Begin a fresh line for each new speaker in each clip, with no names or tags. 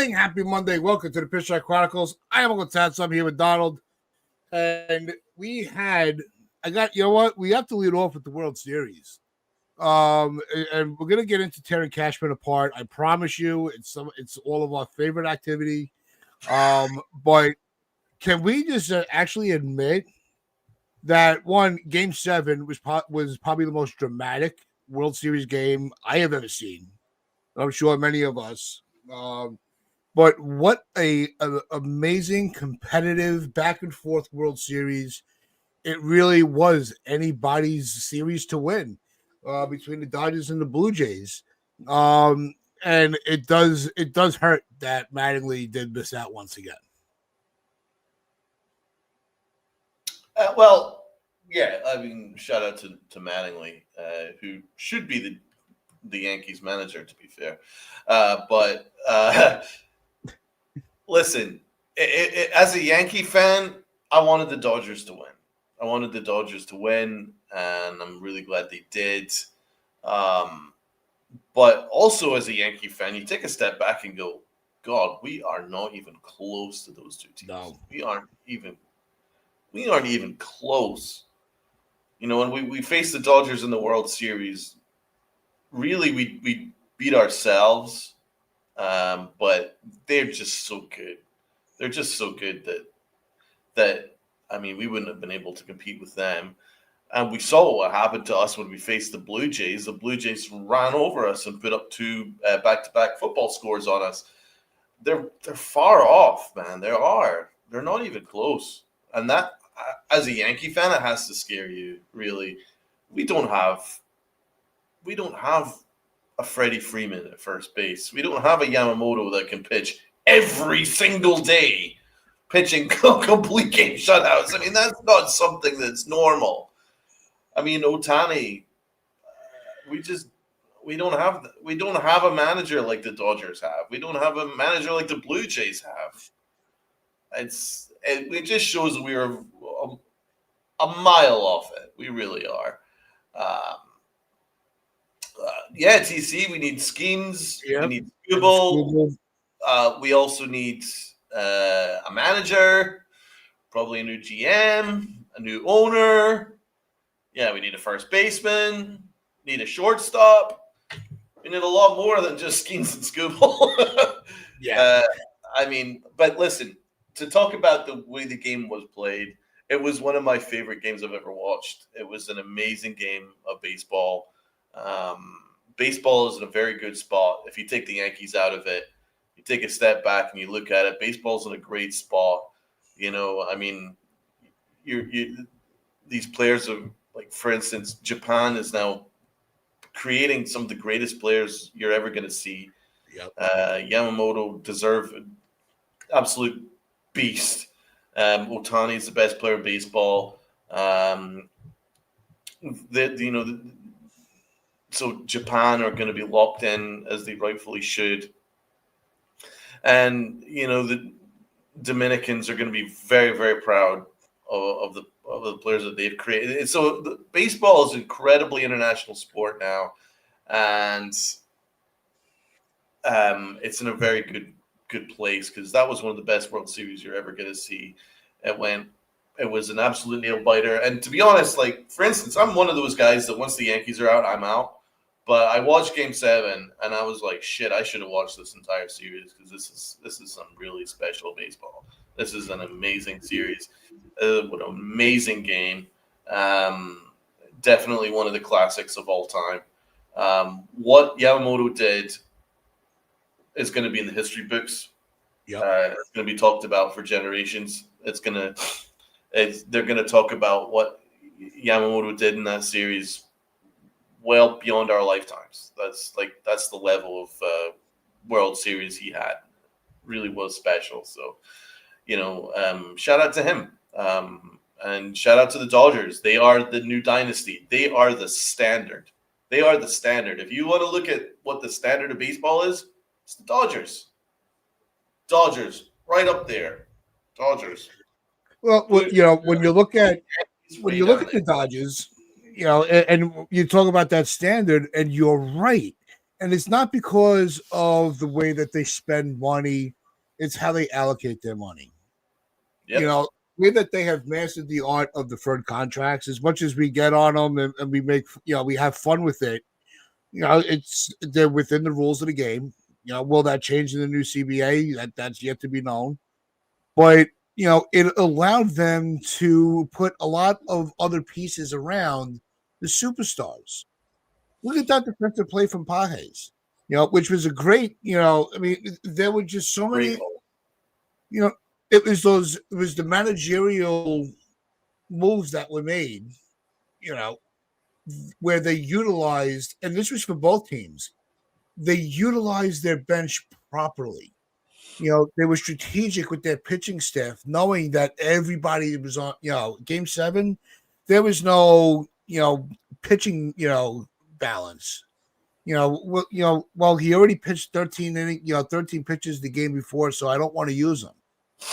morning. Happy Monday. Welcome to the Pitch Track Chronicles. I am Uncle Tats. I'm here with Donald. And we have to lead off with the World Series. And we're gonna get into tearing Cashman apart. I promise you, it's all of our favorite activity. But can we just actually admit that Game 7 was probably the most dramatic World Series game I have ever seen. I'm sure many of us. But what a amazing, competitive, back and forth World Series! It really was anybody's series to win between the Dodgers and the Blue Jays. And it does hurt that Mattingly did miss out once again.
Yeah. I mean, shout out to Mattingly, who should be the Yankees manager, to be fair. But listen, as a Yankee fan, I wanted the Dodgers to win. And I'm really glad they did. But also as a Yankee fan, you take a step back and go, God, we are not even close to those two teams.
No.
We aren't even close. You know, when we faced the Dodgers in the World Series, really we beat ourselves, but they're just so good. They're just so good that I mean, we wouldn't have been able to compete with them. And we saw what happened to us when we faced the Blue Jays. The Blue Jays ran over us and put up two back-to-back football scores on us. They're far off, man. They're not even close. And that, as a Yankee fan, it has to scare you, really. We don't have a Freddie Freeman at first base. We don't have a Yamamoto that can pitch every single day, pitching complete game shutouts. I mean, that's not something that's normal. I mean, Ohtani, we don't have a manager like the Dodgers have. We don't have a manager like the Blue Jays have. It just shows that we are a mile off it. We really are. TC, we need schemes. Yep. We need Skubal. We also need a manager, probably a new GM, a new owner. Yeah, we need a first baseman, need a shortstop. We need a lot more than just schemes and Skubal.
Yeah.
I mean, but listen, to talk about the way the game was played, it was one of my favorite games I've ever watched. It was an amazing game of baseball. Baseball is in a very good spot. If you take the Yankees out of it, you take a step back and you look at it, baseball's in a great spot. You know, I mean, these players are, like, for instance, Japan is now creating some of the greatest players you're ever going to see.
Yep.
Yamamoto deserved absolute beast. Ohtani is the best player in baseball. So Japan are going to be locked in as they rightfully should. And, you know, the Dominicans are going to be very, very proud of the players that they've created. And so baseball is an incredibly international sport now. And it's in a very good place, because that was one of the best World Series you're ever going to see. It was an absolute nail biter. And to be honest, like, for instance, I'm one of those guys that once the Yankees are out, I'm out. But I watched Game 7 and I was like, shit, I should have watched this entire series, because this is some really special baseball. This is an amazing series. What an amazing game. Definitely one of the classics of all time. What Yamamoto did is going to be in the history books.
Yep.
It's going to be talked about for generations. They're going to talk about what Yamamoto did in that series well beyond our lifetimes. That's the level of World Series he had. Really was special. So, you know, shout out to him. And shout out to the Dodgers. They are the new dynasty. They are the standard. If you want to look at what the standard of baseball is, it's the Dodgers. Dodgers, right up there. Dodgers.
Well, you know, when you look at the Dodgers, you know, and you talk about that standard, and you're right. And it's not because of the way that they spend money, it's how they allocate their money.
Yep.
You know, the way that they have mastered the art of deferred contracts, as much as we get on them and we make, we have fun with it, they're within the rules of the game. Will that change in the new CBA? That's yet to be known. But, it allowed them to put a lot of other pieces around the superstars. Look at that defensive play from Pages, which was a great, there were just so many,
Great goal.
it was the managerial moves that were made, where they utilized, and this was for both teams, they utilized their bench properly. They were strategic with their pitching staff, knowing that everybody was on, game 7, there was no, pitching, balance. Well, he already pitched 13 pitches the game before, so I don't want to use him.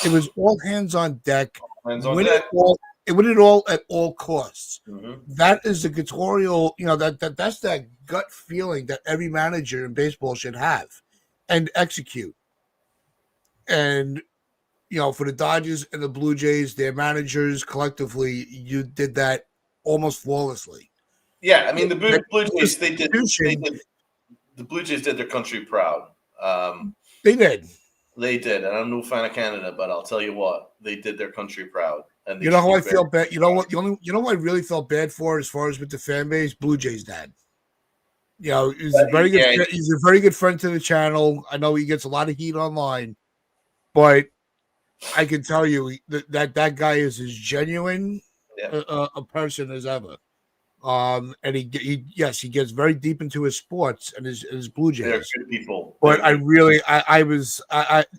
It was all hands on deck. Win it all at all costs.
Mm-hmm.
That is the guitorial, that's that gut feeling that every manager in baseball should have and execute. And, for the Dodgers and the Blue Jays, their managers collectively, you did that almost flawlessly.
Yeah, I mean the Blue Jays, the Blue Jays did their country proud.
They did.
They did, and I'm no fan of Canada, but I'll tell you what, they did their country proud. And
you know how I feel bad. You know what? I really felt bad for as far as with the fan base, Blue Jays dad. He's a very good. He's a very good friend to the channel. I know he gets a lot of heat online, but I can tell you that guy is as genuine a person as ever. And he gets very deep into his sports and his Blue Jays.
They're good people.
But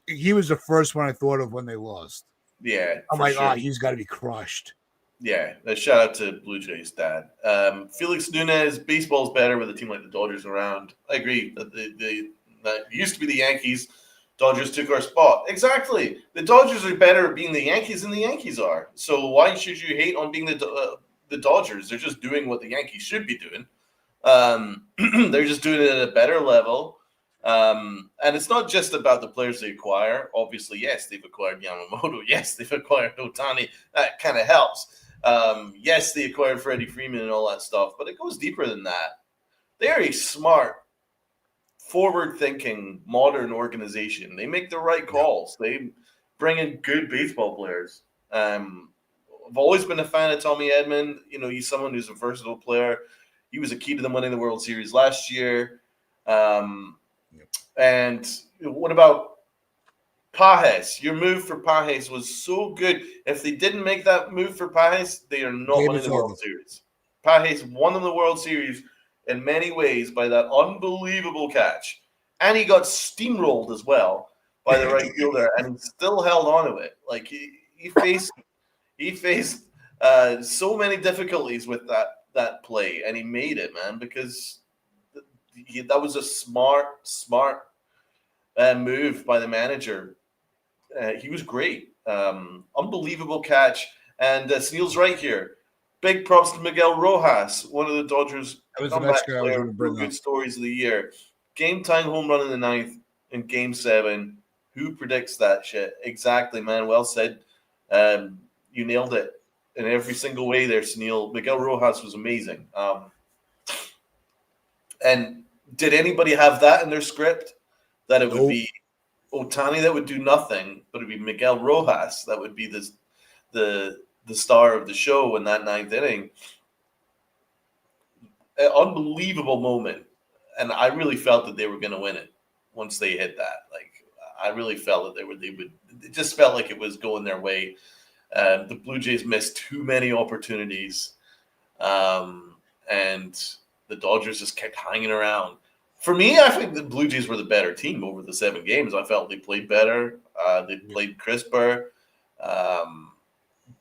he was the first one I thought of when they lost.
Yeah,
I'm like, sure. He's got to be crushed.
Yeah, a shout out to Blue Jays dad. Felix Nunez, baseball's better with a team like the Dodgers around. I agree that that used to be the Yankees. Dodgers took our spot. Exactly. The Dodgers are better at being the Yankees than the Yankees are. So why should you hate on being the Dodgers? They're just doing what the Yankees should be doing. They're just doing it at a better level. And it's not just about the players they acquire. Obviously, yes, they've acquired Yamamoto. Yes, they've acquired Ohtani. That kind of helps. Yes, they acquired Freddie Freeman and all that stuff. But it goes deeper than that. They are a smart, forward-thinking, modern organization. They make the right calls. They bring in good baseball players. I've always been a fan of Tommy Edman. He's someone who's a versatile player. He was a key to them winning the World Series last year. And what about Pages? Your move for Pages was so good. If they didn't make that move for Pages, they are not winning the World Series. Pages won them the World Series in many ways by that unbelievable catch. And he got steamrolled as well by the right fielder, and he still held on to it. Like he faced so many difficulties with that play, and he made it, man, because that was a smart move by the manager. He was great. Unbelievable catch. And Sneal's right here. Big props to Miguel Rojas, one of the Dodgers' comeback player, good stories of the year. Game-tying home run in the 9th in Game 7. Who predicts that shit? Exactly, man. Well said. You nailed it in every single way there, Sneal. Miguel Rojas was amazing. And did anybody have that in their script? That it would be Ohtani that would do nothing, but it would be Miguel Rojas that would be the star of the show in that 9th inning. An unbelievable moment. And I really felt that they were going to win it once they hit that. Like, I really felt that they would. It just felt like it was going their way. The Blue Jays missed too many opportunities. And the Dodgers just kept hanging around. For me, I think the Blue Jays were the better team over the 7 games. I felt they played better. They played crisper.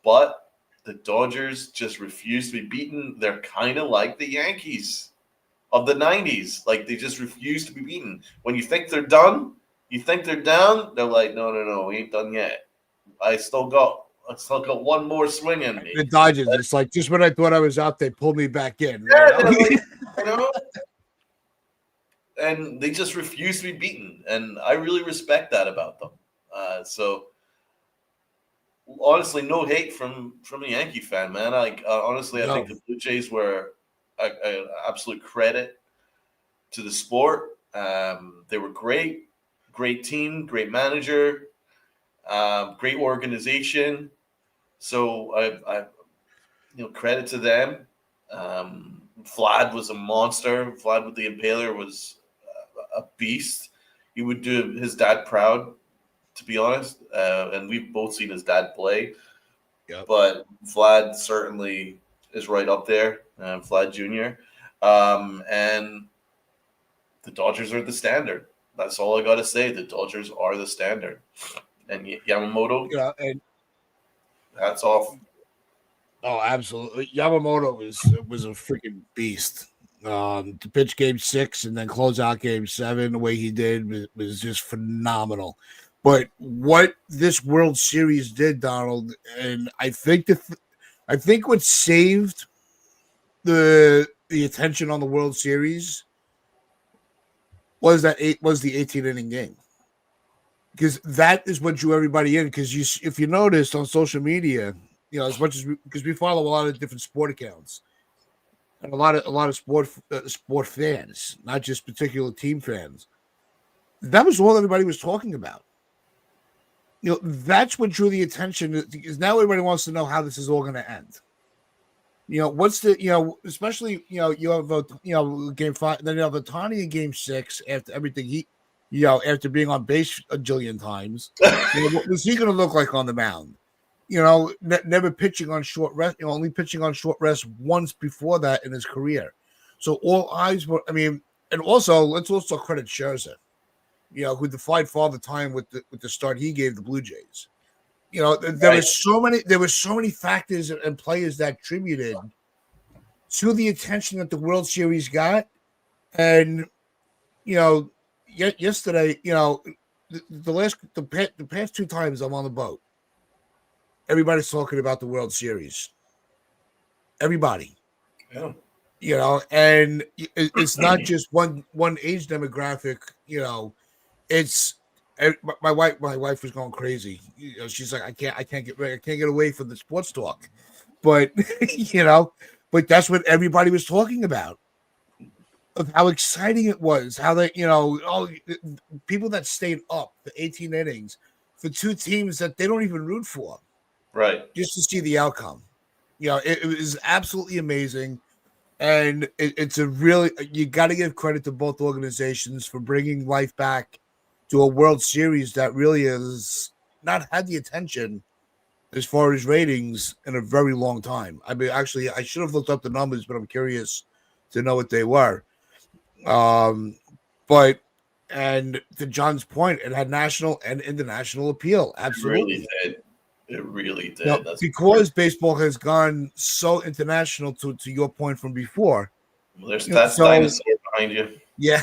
But the Dodgers just refused to be beaten. They're kind of like the Yankees of the 90s. Like, they just refuse to be beaten. When you think they're done, you think they're down, they're like, no, we ain't done yet. I still got one more swing in me.
The Dodgers, it's like just when I thought I was out, they pulled me back in.
Yeah, and they just refuse to be beaten, and I really respect that about them. So honestly, no hate from a Yankee fan, man. Honestly, I
No.
think the Blue Jays were an absolute credit to the sport. They were great team, great manager, great organization. So credit to them. Vlad was a monster. Vlad with the Impaler was a beast. He would do his dad proud, to be honest. And we've both seen his dad play.
Yep.
But Vlad certainly is right up there, Vlad Jr. And the Dodgers are the standard. That's all I got to say. The Dodgers are the standard. And Yamamoto,
And
hats off.
oh, absolutely. Yamamoto was a freaking beast. To pitch game 6 and then close out game 7 the way he did was just phenomenal. But what this World Series did, Donald, and I think what saved the attention on the World Series was the 18-inning game. Because that is what drew everybody in. Because if you noticed on social media, as much as because we follow a lot of different sport accounts and a lot of sport fans, not just particular team fans. That was all everybody was talking about. That's what drew the attention, because now everybody wants to know how this is all going to end. What's the especially you have game 5, then you have Ohtani in game 6 after everything after being on base a jillion times. What was he going to look like on the mound? Never pitching on short rest, only pitching on short rest once before that in his career. So all eyes were, and also let's also credit Scherzer, who defied Father Time with the start he gave the Blue Jays. There were so many factors and players that attributed to the attention that the World Series got. And, yesterday, the past 2 times I'm on the boat, everybody's talking about the World Series. Everybody.
Yeah.
And it's not just one age demographic. It's my wife. My wife was going crazy. She's like, I can't get away from the sports talk. But but that's what everybody was talking about. Of how exciting it was, how they, people that stayed up for 18 innings for 2 teams that they don't even root for.
Right.
Just to see the outcome. It was absolutely amazing. And it's a really, you got to give credit to both organizations for bringing life back to a World Series that really has not had the attention as far as ratings in a very long time. Actually, I should have looked up the numbers, but I'm curious to know what they were. But and to John's point, it had national and international appeal. Absolutely.
It really did.
Because baseball has gone so international, to your point from before.
Well, that's dinosaur behind you.
Yeah.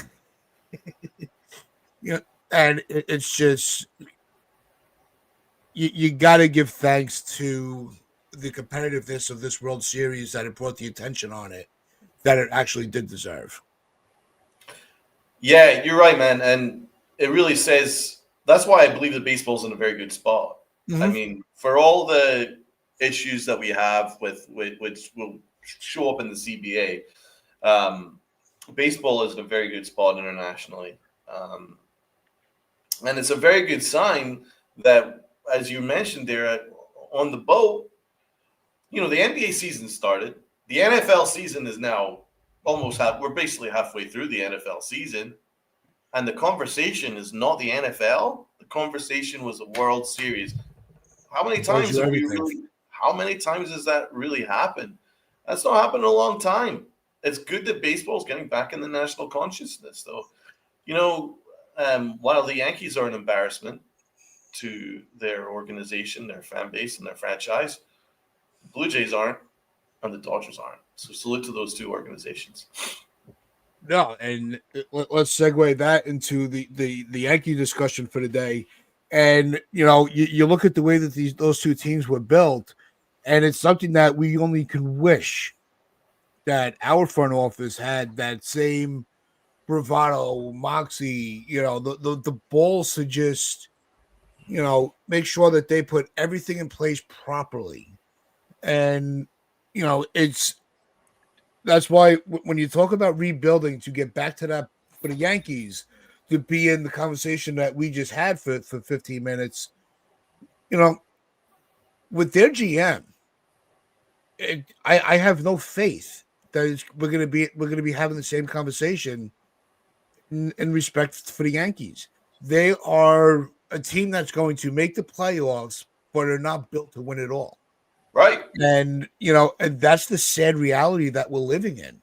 And it's just you got to give thanks to the competitiveness of this World Series, that it brought the attention on it that it actually did deserve.
Yeah, you're right, man. And it really says, that's why I believe that baseball's in a very good spot.
Mm-hmm.
For all the issues that we have with which will show up in the CBA, baseball is in a very good spot internationally. And it's a very good sign that, as you mentioned there on the boat, the NBA season started. The NFL season is now we're basically halfway through the NFL season. And the conversation is not the NFL. The conversation was the World Series. How many times has that really happened? That's not happened in a long time. It's good that baseball is getting back in the national consciousness, though. While the Yankees are an embarrassment to their organization, their fan base, and their franchise, the Blue Jays aren't, and the Dodgers aren't. So salute to those 2 organizations.
No, and let's segue that into the Yankee discussion for today. And you look at the way that those 2 teams were built, and it's something that we only can wish that our front office had that same bravado, moxie, the balls to just, make sure that they put everything in place properly. And, that's why when you talk about rebuilding to get back to that for the Yankees to be in the conversation that we just had for 15 minutes, with their GM, I have no faith that we're going to be having the same conversation in respect for the Yankees. They are a team that's going to make the playoffs, but are not built to win it all.
Right.
And, and that's the sad reality that we're living in.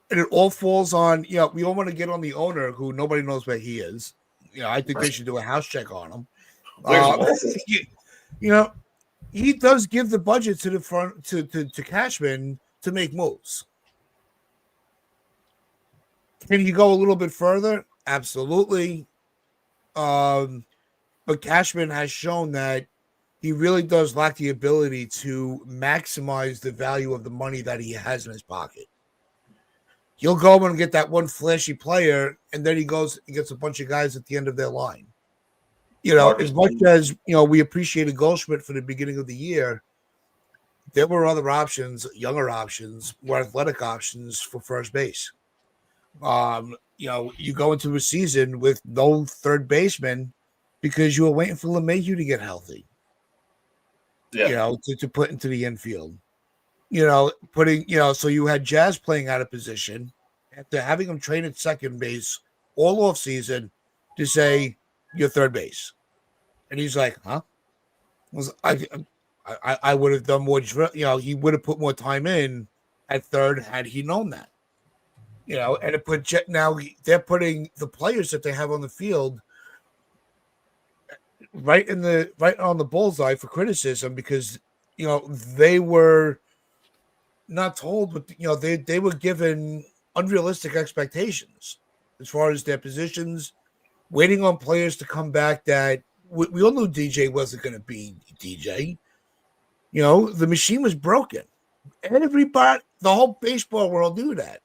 And it all falls on, we all want to get on the owner who nobody knows where he is. I think they should do a house check on him. He does give the budget to the front to Cashman to make moves. Can he go a little bit further? Absolutely. But Cashman has shown that he really does lack the ability to maximize the value of the money that he has in his pocket. He'll go and get that one flashy player, and then he goes and gets a bunch of guys at the end of their line. As much as, we appreciated Goldschmidt for the beginning of the year, there were other options, younger options, more athletic options for first base. You go into a season with no third baseman because you were waiting for LeMahieu to get healthy.
Yeah.
To put into the infield. So you had Jazz playing out of position after having him train at second base all off season to say you're third base. And he's like, huh? I would have done more, he would have put more time in at third had he known that. And it put now they're putting the players that they have on the field right on the bullseye for criticism because they were not told, but they were given unrealistic expectations as far as their positions, waiting on players to come back that we all knew DJ wasn't going to be DJ. The machine was broken. Everybody, the whole baseball world knew that.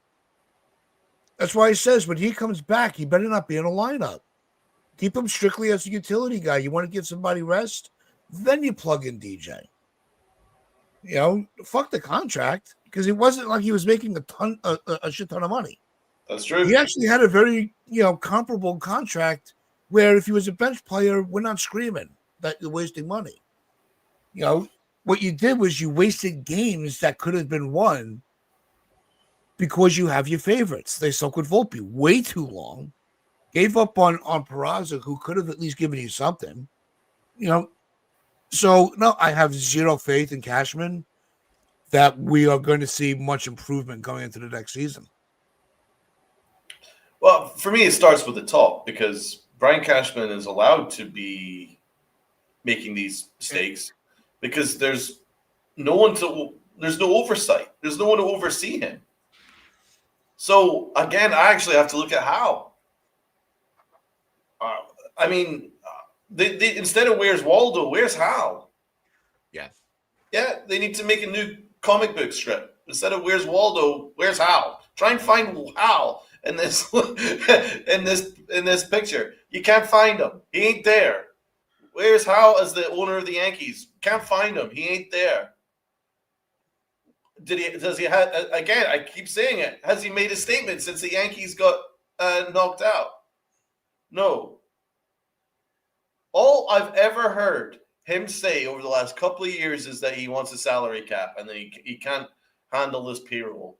That's why he says when he comes back, he better not be in a lineup. Keep him strictly as a utility guy. You want to give somebody rest, then you plug in DJ. Fuck the contract because it wasn't like he was making a shit ton of money.
That's true.
He actually had a very, comparable contract where if he was a bench player, we're not screaming that you're wasting money. What you did was you wasted games that could have been won because you have your favorites. They stuck with Volpe way too long, gave up on Peraza, who could have at least given you something. So, no, I have zero faith in Cashman that we are going to see much improvement going into the next season.
Well, for me, it starts with the top because Brian Cashman is allowed to be making these mistakes because there's no oversight. There's no one to oversee him. So, again, I actually have to look at how. They instead of where's Waldo, where's Hal?
Yeah.
Yeah, they need to make a new comic book strip. Instead of where's Waldo, where's Hal? Try and find Hal in this in this picture. You can't find him. He ain't there. Where's Hal as the owner of the Yankees? Can't find him. He ain't there. Does he have again, I keep saying it. Has he made a statement since the Yankees got knocked out? No. All I've ever heard him say over the last couple of years is that he wants a salary cap and that he can't handle this payroll.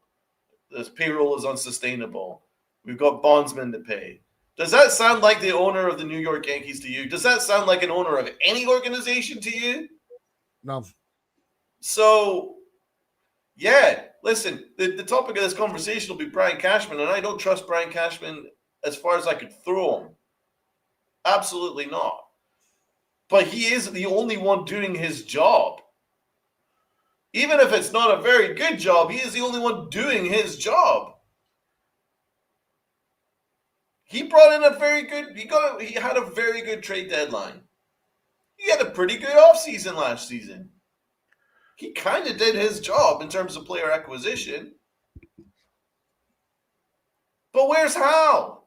This payroll is unsustainable. We've got bondsmen to pay. Does that sound like the owner of the New York Yankees to you? Does that sound like an owner of any organization to you?
No.
So, yeah, listen, the topic of this conversation will be Brian Cashman, and I don't trust Brian Cashman as far as I could throw him. Absolutely not. But he is the only one doing his job. Even if it's not a very good job, he is the only one doing his job. He brought in he had a very good trade deadline. He had a pretty good offseason last season. He kind of did his job in terms of player acquisition. But But where's Hal?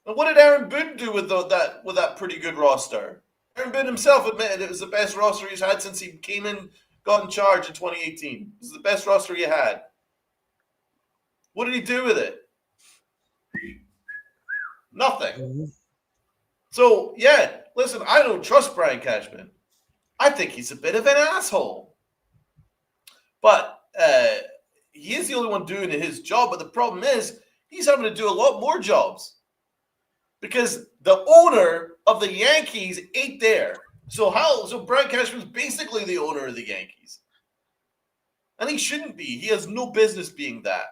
And what did Aaron Boone do with that pretty good roster? Aaron Boone himself admitted it was the best roster he's had since he came in, got in charge in 2018. It was the best roster he had. What did he do with it? Nothing.
Mm-hmm.
So, yeah, listen, I don't trust Brian Cashman. I think he's a bit of an asshole. But he is the only one doing his job. But the problem is he's having to do a lot more jobs because the owner of the Yankees ain't there. So Brian Cashman's basically the owner of the Yankees. And he shouldn't be. He has no business being that.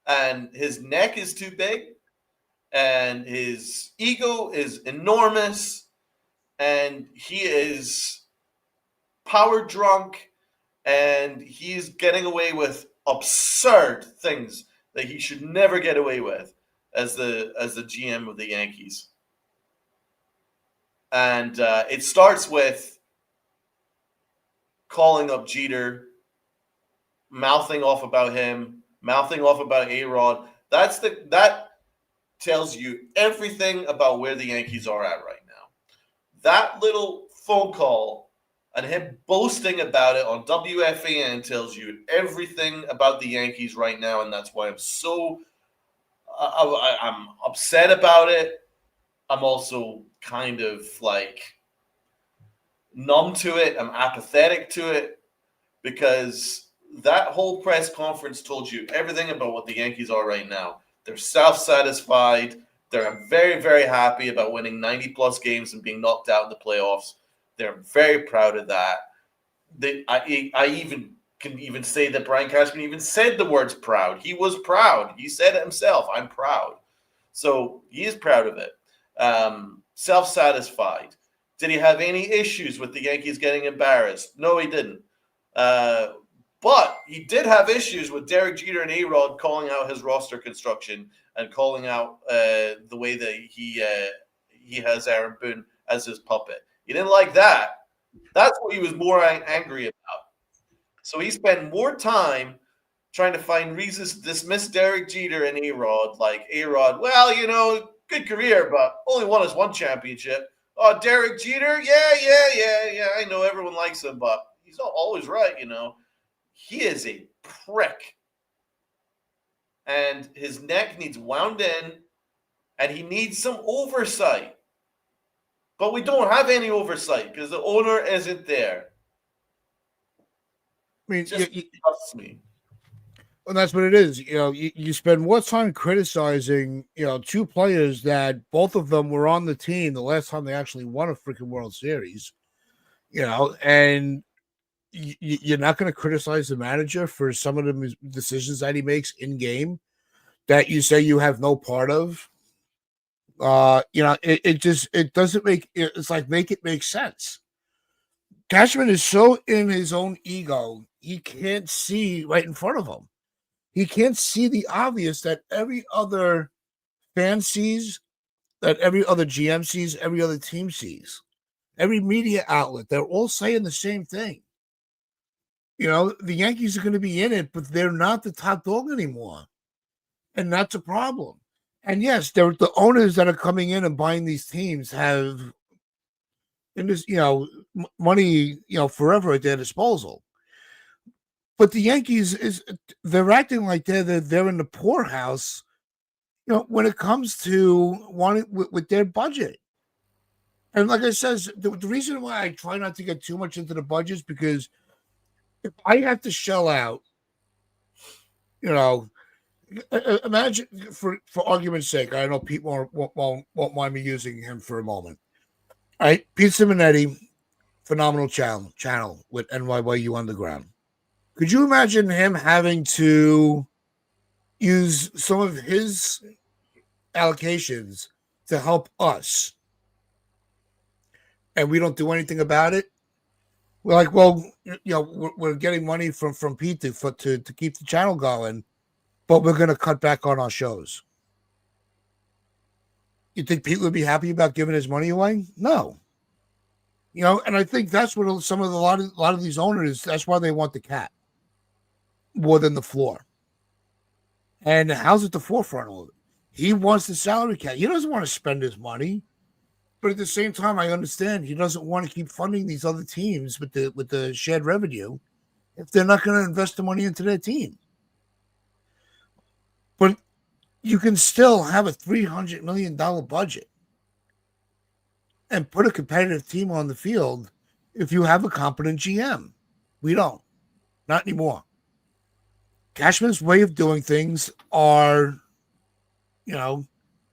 And his neck is too big. And his ego is enormous. And he is power drunk. And he's getting away with absurd things that he should never get away with as the GM of the Yankees. And it starts with calling up Jeter, mouthing off about him, mouthing off about A-Rod. That tells you everything about where the Yankees are at right now. That little phone call and him boasting about it on WFAN tells you everything about the Yankees right now, and that's why I'm upset about it. I'm also kind of like numb to it. I'm apathetic to it because that whole press conference told you everything about what the Yankees are right now. They're self-satisfied. They're very, very happy about winning 90-plus games and being knocked out in the playoffs. They're very proud of that. I even can even say that Brian Cashman even said the words proud. He was proud. He said it himself. I'm proud. So he is proud of it. Self-satisfied. Did he have any issues with the Yankees getting embarrassed? No, he didn't. But he did have issues with Derek Jeter and A-Rod calling out his roster construction and calling out the way that he has Aaron Boone as his puppet. He didn't like that. That's what he was more angry about. So he spent more time trying to find reasons to dismiss Derek Jeter and A-Rod. Like A-Rod, well, good career, but only won us one championship. Oh, Derek Jeter, yeah. I know everyone likes him, but he's not always right, He is a prick. And his neck needs wound in, and he needs some oversight. But we don't have any oversight because the owner isn't there.
I mean,
Just trust me.
And that's what it is. You spend more time criticizing, two players that both of them were on the team the last time they actually won a freaking World Series, and you're not going to criticize the manager for some of the decisions that he makes in game that you say you have no part of. It doesn't make it make sense. Cashman is so in his own ego, he can't see right in front of him. He can't see the obvious that every other fan sees, that every other GM sees, every other team sees. Every media outlet, they're all saying the same thing. The Yankees are going to be in it, but they're not the top dog anymore. And that's a problem. And yes, the owners that are coming in and buying these teams have money, forever at their disposal. But the Yankees they're acting like they're in the poorhouse, when it comes to wanting with their budget. And like I said, the reason why I try not to get too much into the budgets because if I have to shell out, imagine for argument's sake, I know Pete won't mind me using him for a moment. All right, Pete Simonetti, phenomenal channel with NYYU Underground. Could you imagine him having to use some of his allocations to help us, and we don't do anything about it? We're like, well, we're getting money from Pete to keep the channel going, but we're going to cut back on our shows. You think Pete would be happy about giving his money away? No. And I think that's what a lot of these owners, that's why they want the cap more than the floor. And how's at the forefront of it? He wants the salary cap. He doesn't want to spend his money, but at the same time, I understand he doesn't want to keep funding these other teams with the shared revenue if they're not going to invest the money into their team. But you can still have a $300 million budget and put a competitive team on the field if you have a competent GM. We don't. Not anymore. Cashman's way of doing things are,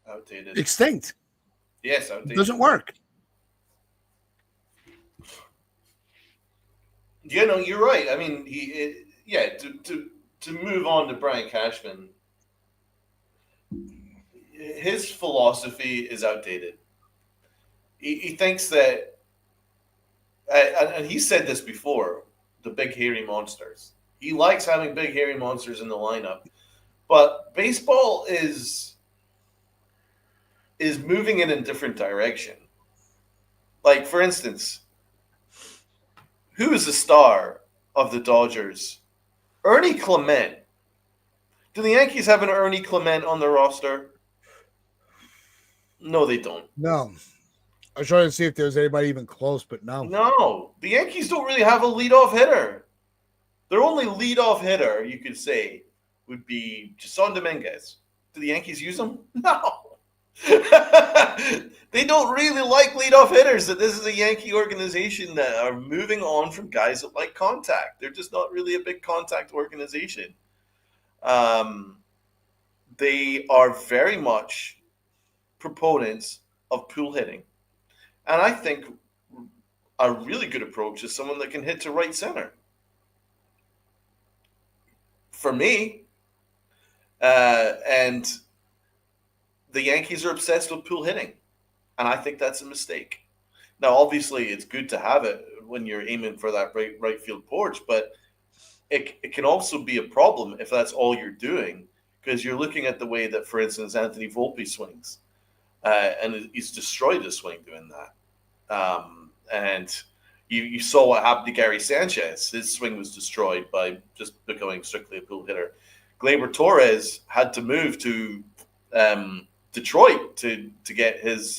outdated.
extinct.
Yes,
It doesn't work.
Yeah, no, you're right. I mean, to move on to Brian Cashman, his philosophy is outdated. He thinks that, and he said this before, the big hairy monsters. He likes having big hairy monsters in the lineup, but baseball is moving in a different direction. Like, for instance, who is the star of the Dodgers? Ernie Clement. Do the Yankees have an Ernie Clement on the roster? No, they don't.
No. I was trying to see if there's anybody even close, but no.
No. The Yankees don't really have a leadoff hitter. Their only leadoff hitter, you could say, would be Jason Dominguez. Do the Yankees use him? No. They don't really like leadoff hitters. This is a Yankee organization that are moving on from guys that like contact. They're just not really a big contact organization. They are very much proponents of pull hitting. And I think a really good approach is someone that can hit to right center. For me, and the Yankees are obsessed with pull hitting, and I think that's a mistake. Now, obviously, it's good to have it when you're aiming for that right field porch, but it can also be a problem if that's all you're doing, because you're looking at the way that, for instance, Anthony Volpe swings, and he's destroyed his swing doing that. And you saw what happened to Gary Sanchez. His swing was destroyed by just becoming strictly a pull hitter. Gleyber Torres had to move to Detroit to get his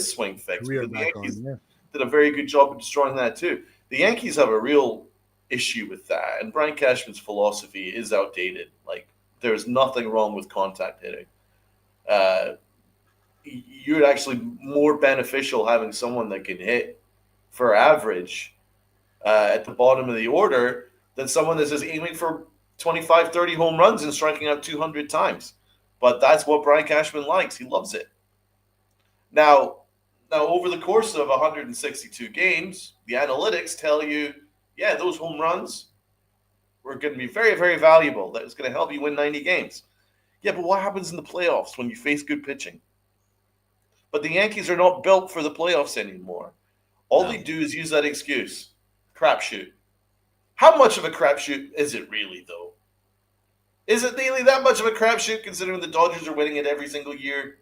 swing fixed. The Yankees did a very good job of destroying that too. The Yankees have a real issue with that, and Brian Cashman's philosophy is outdated. Like, there's nothing wrong with contact hitting. You're actually more beneficial having someone that can hit for average at the bottom of the order than someone that's just aiming for 25, 30 home runs and striking out 200 times. But that's what Brian Cashman likes. He loves it. Now, over the course of 162 games, the analytics tell you, yeah, those home runs were going to be very, very valuable. That was going to help you win 90 games. Yeah, but what happens in the playoffs when you face good pitching? But the Yankees are not built for the playoffs anymore. All they do is use that excuse. Crapshoot. How much of a crapshoot is it really, though? Is it really that much of a crapshoot considering the Dodgers are winning it every single year?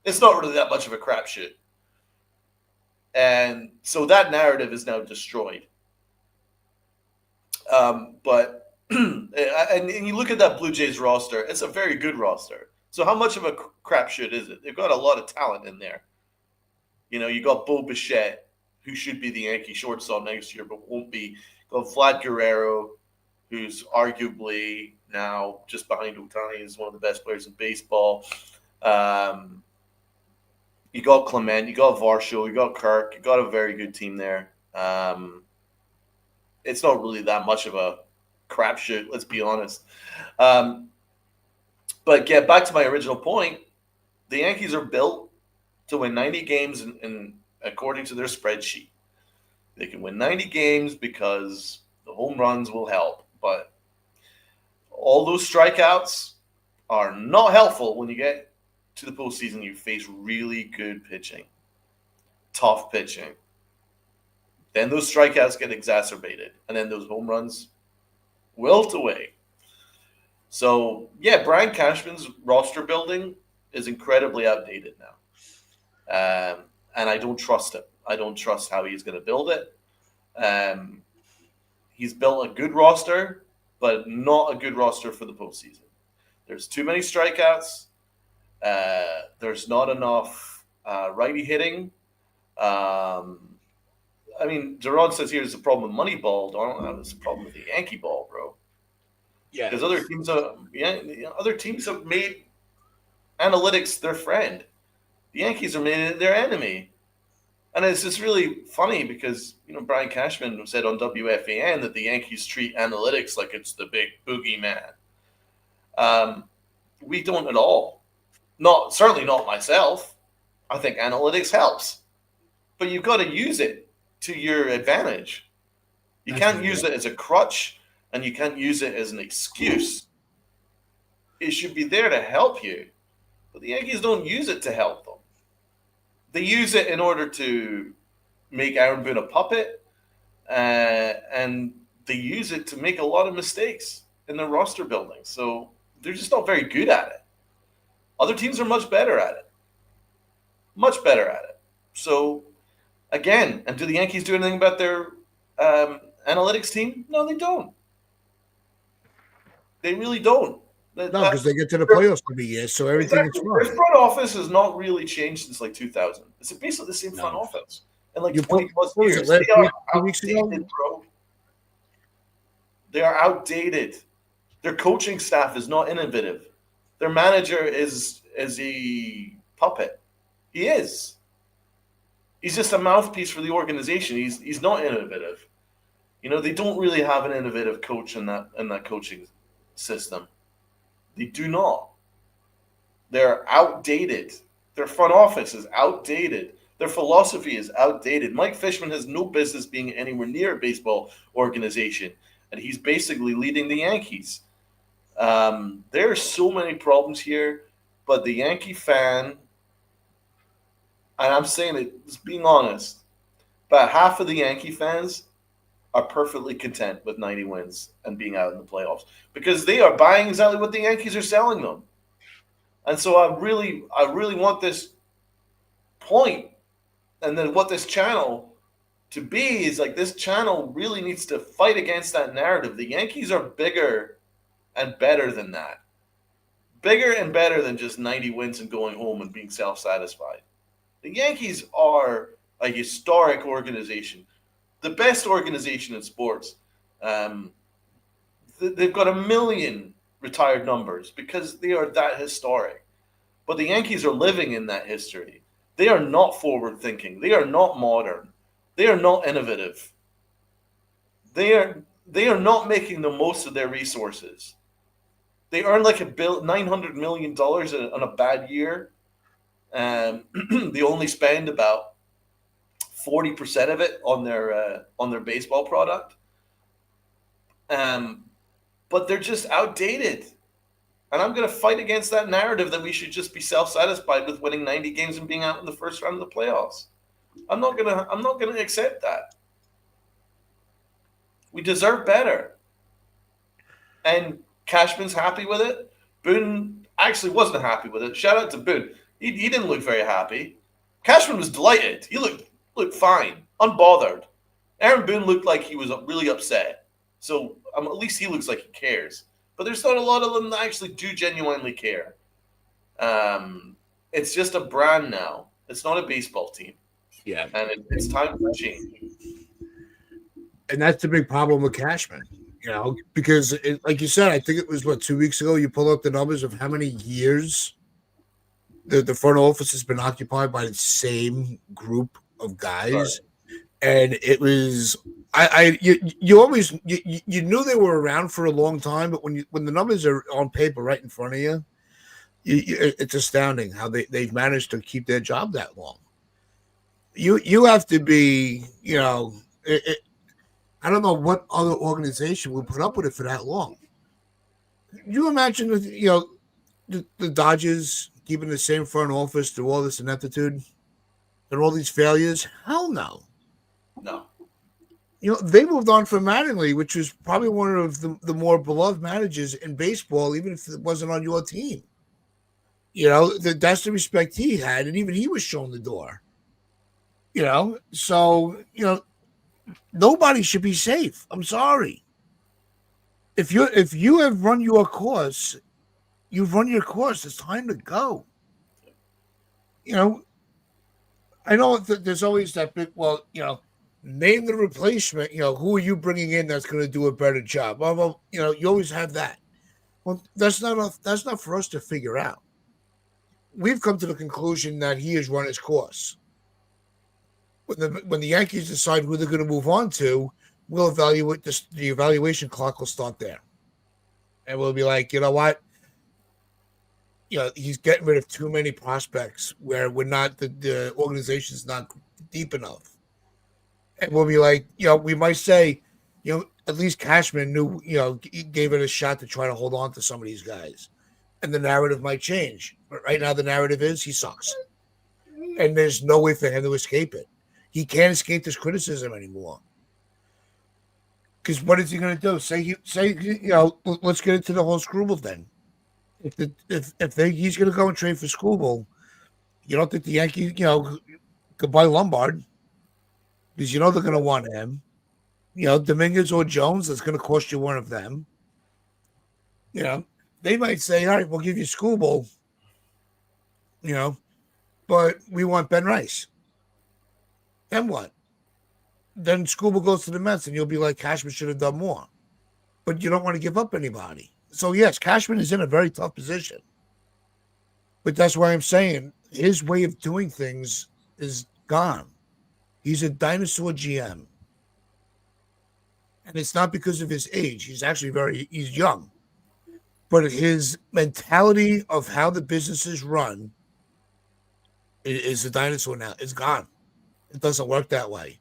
It's not really that much of a crapshoot. And so that narrative is now destroyed. But and you look at that Blue Jays roster, it's a very good roster. So how much of a crapshoot is it? They've got a lot of talent in there. You know, you got Bo Bichette, who should be the Yankee shortstop next year, but won't be. You got Vlad Guerrero, who's arguably now just behind Ohtani is one of the best players in baseball. You got Clement, you got Varsho, you got Kirk, you got a very good team there. It's not really that much of a crapshoot, let's be honest. But get back to my original point, the Yankees are built to win 90 games in according to their spreadsheet. They can win 90 games because the home runs will help. But all those strikeouts are not helpful when you get to the postseason. You face really good pitching, tough pitching. Then those strikeouts get exacerbated, and then those home runs wilt away. So, yeah, Brian Cashman's roster building is incredibly outdated now. And I don't trust him. I don't trust how he's going to build it. He's built a good roster, but not a good roster for the postseason. There's too many strikeouts. There's not enough righty hitting. I mean, Jerron says here's the problem with Moneyball. I don't know. It's a problem with the Yankee ball, bro.
Yeah,
Because other teams have made analytics their friend. The Yankees are made it their enemy. And it's just really funny because, Brian Cashman said on WFAN that the Yankees treat analytics like it's the big boogeyman. We don't at all. Certainly not myself. I think analytics helps. But you've got to use it to your advantage. You can't use it as a crutch, and you can't use it as an excuse. It should be there to help you. But the Yankees don't use it to help them. They use it in order to make Aaron Boone a puppet, and they use it to make a lot of mistakes in their roster building. So they're just not very good at it. Other teams are much better at it. Much better at it. So, again, and do the Yankees do anything about their analytics team? No, they don't. They really don't.
No, because they get to the playoffs every year, so everything is wrong.
Their front office has not really changed since like 2000. It's basically the same front office. And like 20 plus years. They are outdated, bro. They are outdated. Their coaching staff is not innovative. Their manager is a puppet. He is. He's just a mouthpiece for the organization. He's not innovative. They don't really have an innovative coach in that coaching system. They do not. They're outdated. Their front office is outdated. Their philosophy is outdated. Mike Fishman has no business being anywhere near a baseball organization, and he's basically leading the Yankees. There are so many problems here, but the Yankee fan, and I'm saying it, just being honest, about half of the Yankee fans are perfectly content with 90 wins and being out in the playoffs because they are buying exactly what the Yankees are selling them. And so I really want this point, and then what this channel to be is like, this channel really needs to fight against that narrative. The Yankees are bigger and better than that. Bigger and better than just 90 wins and going home and being self-satisfied. The Yankees are a historic organization. The best organization in sports. They've got 1 million retired numbers because they are that historic. But the Yankees are living in that history. They are not forward-thinking. They are not modern. They are not innovative. They are not making the most of their resources. They earn like $900 million on a bad year. They only spend about 40% of it on their baseball product. But they're just outdated. And I'm going to fight against that narrative that we should just be self-satisfied with winning 90 games and being out in the first round of the playoffs. I'm not going to accept that. We deserve better. And Cashman's happy with it. Boone actually wasn't happy with it. Shout out to Boone. He didn't look very happy. Cashman was delighted. He looked fine, unbothered. Aaron Boone looked like he was really upset. So at least he looks like he cares. But there's not a lot of them that actually do genuinely care. It's just a brand now. It's not a baseball team.
Yeah.
And it's time for change.
And that's the big problem with Cashman, because like you said, I think it was 2 weeks ago, you pull up the numbers of how many years the front office has been occupied by the same group of guys. Right. And it was, you always knew they were around for a long time, but when the numbers are on paper right in front of you, it's astounding how they've managed to keep their job that long. You have to be, I don't know what other organization would put up with it for that long. You imagine, the Dodgers keeping the same front office through all this ineptitude and all these failures? Hell no.
No.
They moved on from Mattingly, which was probably one of the more beloved managers in baseball, even if it wasn't on your team. That's the respect he had, and even he was shown the door. So, nobody should be safe. I'm sorry. If you have run your course You've run your course. It's time to go. You know, I know there's always that big, well, name the replacement. Who are you bringing in that's going to do a better job? Well, you always have that. Well, that's not for us to figure out. We've come to the conclusion that he has run his course. When the Yankees decide who they're going to move on to, we'll evaluate this. The evaluation clock will start there, and we'll be like, you know what? He's getting rid of too many prospects where we're not the organization's not deep enough. And we'll be like, we might say, at least Cashman knew, he gave it a shot to try to hold on to some of these guys. And the narrative might change. But right now the narrative is he sucks. And there's no way for him to escape it. He can't escape this criticism anymore. Because what is he going to do? Let's get into the whole Screwball thing. He's going to go and trade for Screwball, you don't think the Yankees, could buy Lombard? Because they're going to want him. Dominguez or Jones, that's going to cost you one of them. They might say, all right, we'll give you Screwball, but we want Ben Rice. Then what? Then Screwball goes to the Mets, and you'll be like, Cashman should have done more. But you don't want to give up anybody. So, yes, Cashman is in a very tough position. But that's why I'm saying his way of doing things is gone. He's a dinosaur GM. And it's not because of his age. He's actually he's young. But his mentality of how the business is run is a dinosaur now. It's gone. It doesn't work that way.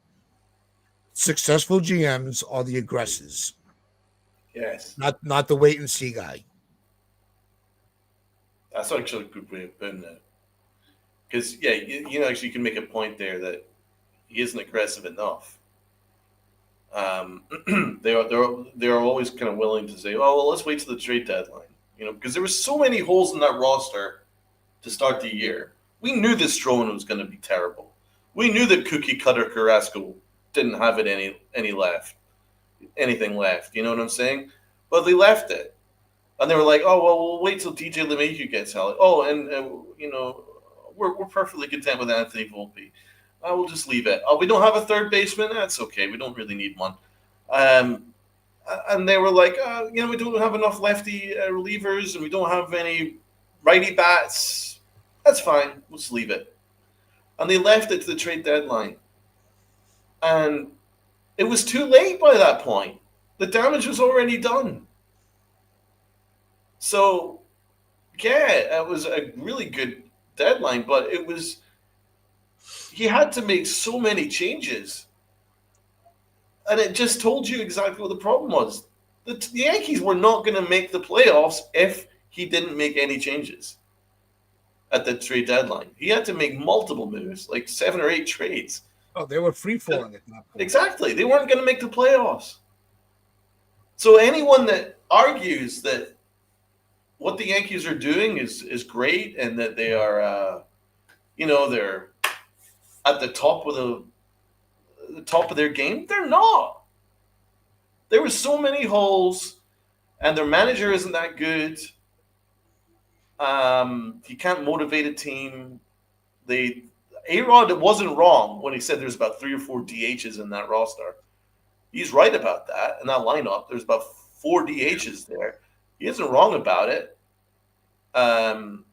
Successful GMs are the aggressors.
Yes.
Not the wait and see guy.
That's actually a good way of putting it. Because, actually you can make a point there that he isn't aggressive enough. They are always kind of willing to say, oh, well, let's wait till the trade deadline. Because there were so many holes in that roster to start the year. We knew that Stroman was going to be terrible. We knew that Cookie Cutter Carrasco didn't have anything left. You know what I'm saying? But they left it. And they were like, oh, well, we'll wait till DJ LeMahieu gets healthy. Oh, and we're perfectly content with Anthony Volpe. We'll just leave it. Oh, we don't have a third baseman? That's okay. We don't really need one. And they were like, we don't have enough lefty relievers, and we don't have any righty bats. That's fine. We'll just leave it. And they left it to the trade deadline. And it was too late by that point. The damage was already done. So, it was a really good deadline, but he had to make so many changes. And it just told you exactly what the problem was. The Yankees were not going to make the playoffs if he didn't make any changes at the trade deadline. He had to make multiple moves, like 7 or 8 trades.
Oh, they were free-falling at that point.
Exactly. They weren't going to make the playoffs. So anyone that argues that what the Yankees are doing is great and that they are, they're at the top of their game, they're not. There were so many holes, and their manager isn't that good. He can't motivate a team. A-Rod wasn't wrong when he said there's about 3 or 4 DHs in that roster. He's right about that. In that lineup, there's about 4 DHs there. He isn't wrong about it. And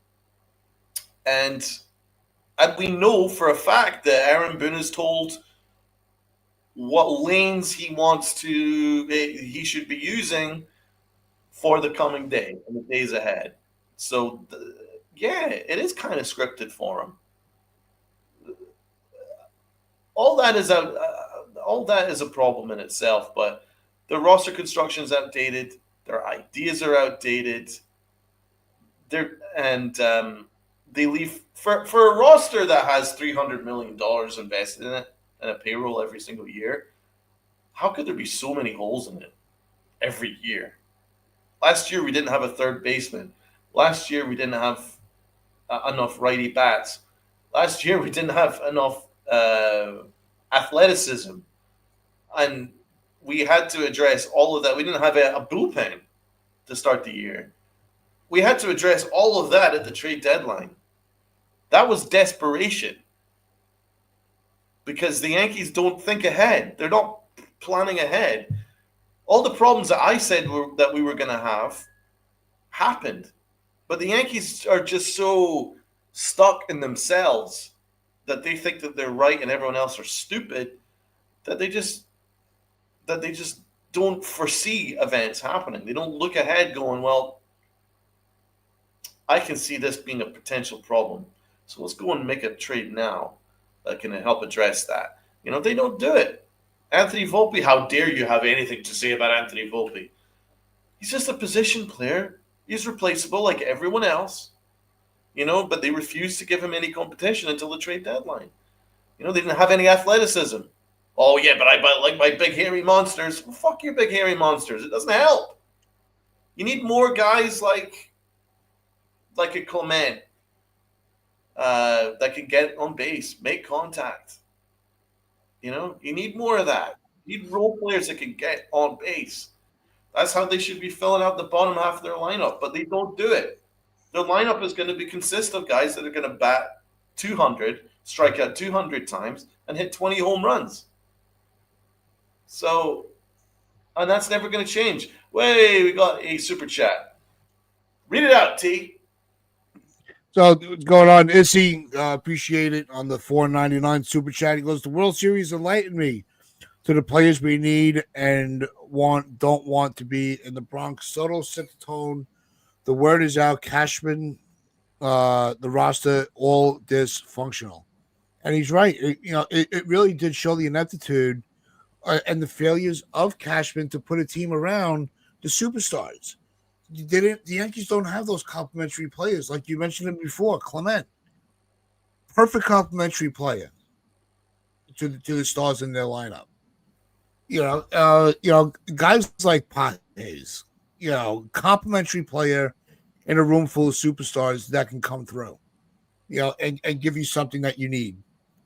we know for a fact that Aaron Boone is told what lanes he should be using for the coming day and the days ahead. So, it is kind of scripted for him. All that is a problem in itself, but the roster construction is outdated. Their ideas are outdated. They leave for a roster that has $300 million invested in it and a payroll every single year. How could there be so many holes in it every year? Last year we didn't have a third baseman. Last year we didn't have enough righty bats. Last year we didn't have enough athleticism, and we had to address all of that. We didn't have a bullpen to start the year. we had to address all of that at the trade deadline. That was desperation because the Yankees don't think ahead. They're not planning ahead. All the problems that I said that we were going to have happened. But the Yankees are just so stuck in themselves that they think that they're right and everyone else are stupid that they just don't foresee events happening. They don't look ahead going, well, I can see this being a potential problem. So let's go and make a trade now that can help address that. They don't do it. Anthony Volpe, how dare you have anything to say about Anthony Volpe? He's just a position player. He's replaceable like everyone else. But they refused to give him any competition until the trade deadline. They didn't have any athleticism. Oh, yeah, but I like my big hairy monsters. Well, fuck your big hairy monsters. It doesn't help. You need more guys like a Clement that can get on base, make contact. You need more of that. You need role players that can get on base. That's how they should be filling out the bottom half of their lineup, but they don't do it. Their lineup is going to consist of guys that are going to bat 200, strike out 200 times, and hit 20 home runs. So, and that's never going to change. Wait, we got a super chat. Read it out, T.
So what's going on? Issy, appreciate it on the $4.99 super chat. He goes, the World Series enlightened me to the players we need and don't want to be in the Bronx. Soto set the tone. The word is out. Cashman, the roster, all dysfunctional. And he's right. It really did show the ineptitude and the failures of Cashman to put a team around the superstars. The Yankees don't have those complimentary players. Like you mentioned him before, Clement. Perfect complimentary player to the stars in their lineup. Guys like Pages, complimentary player in a room full of superstars that can come through, and give you something that you need,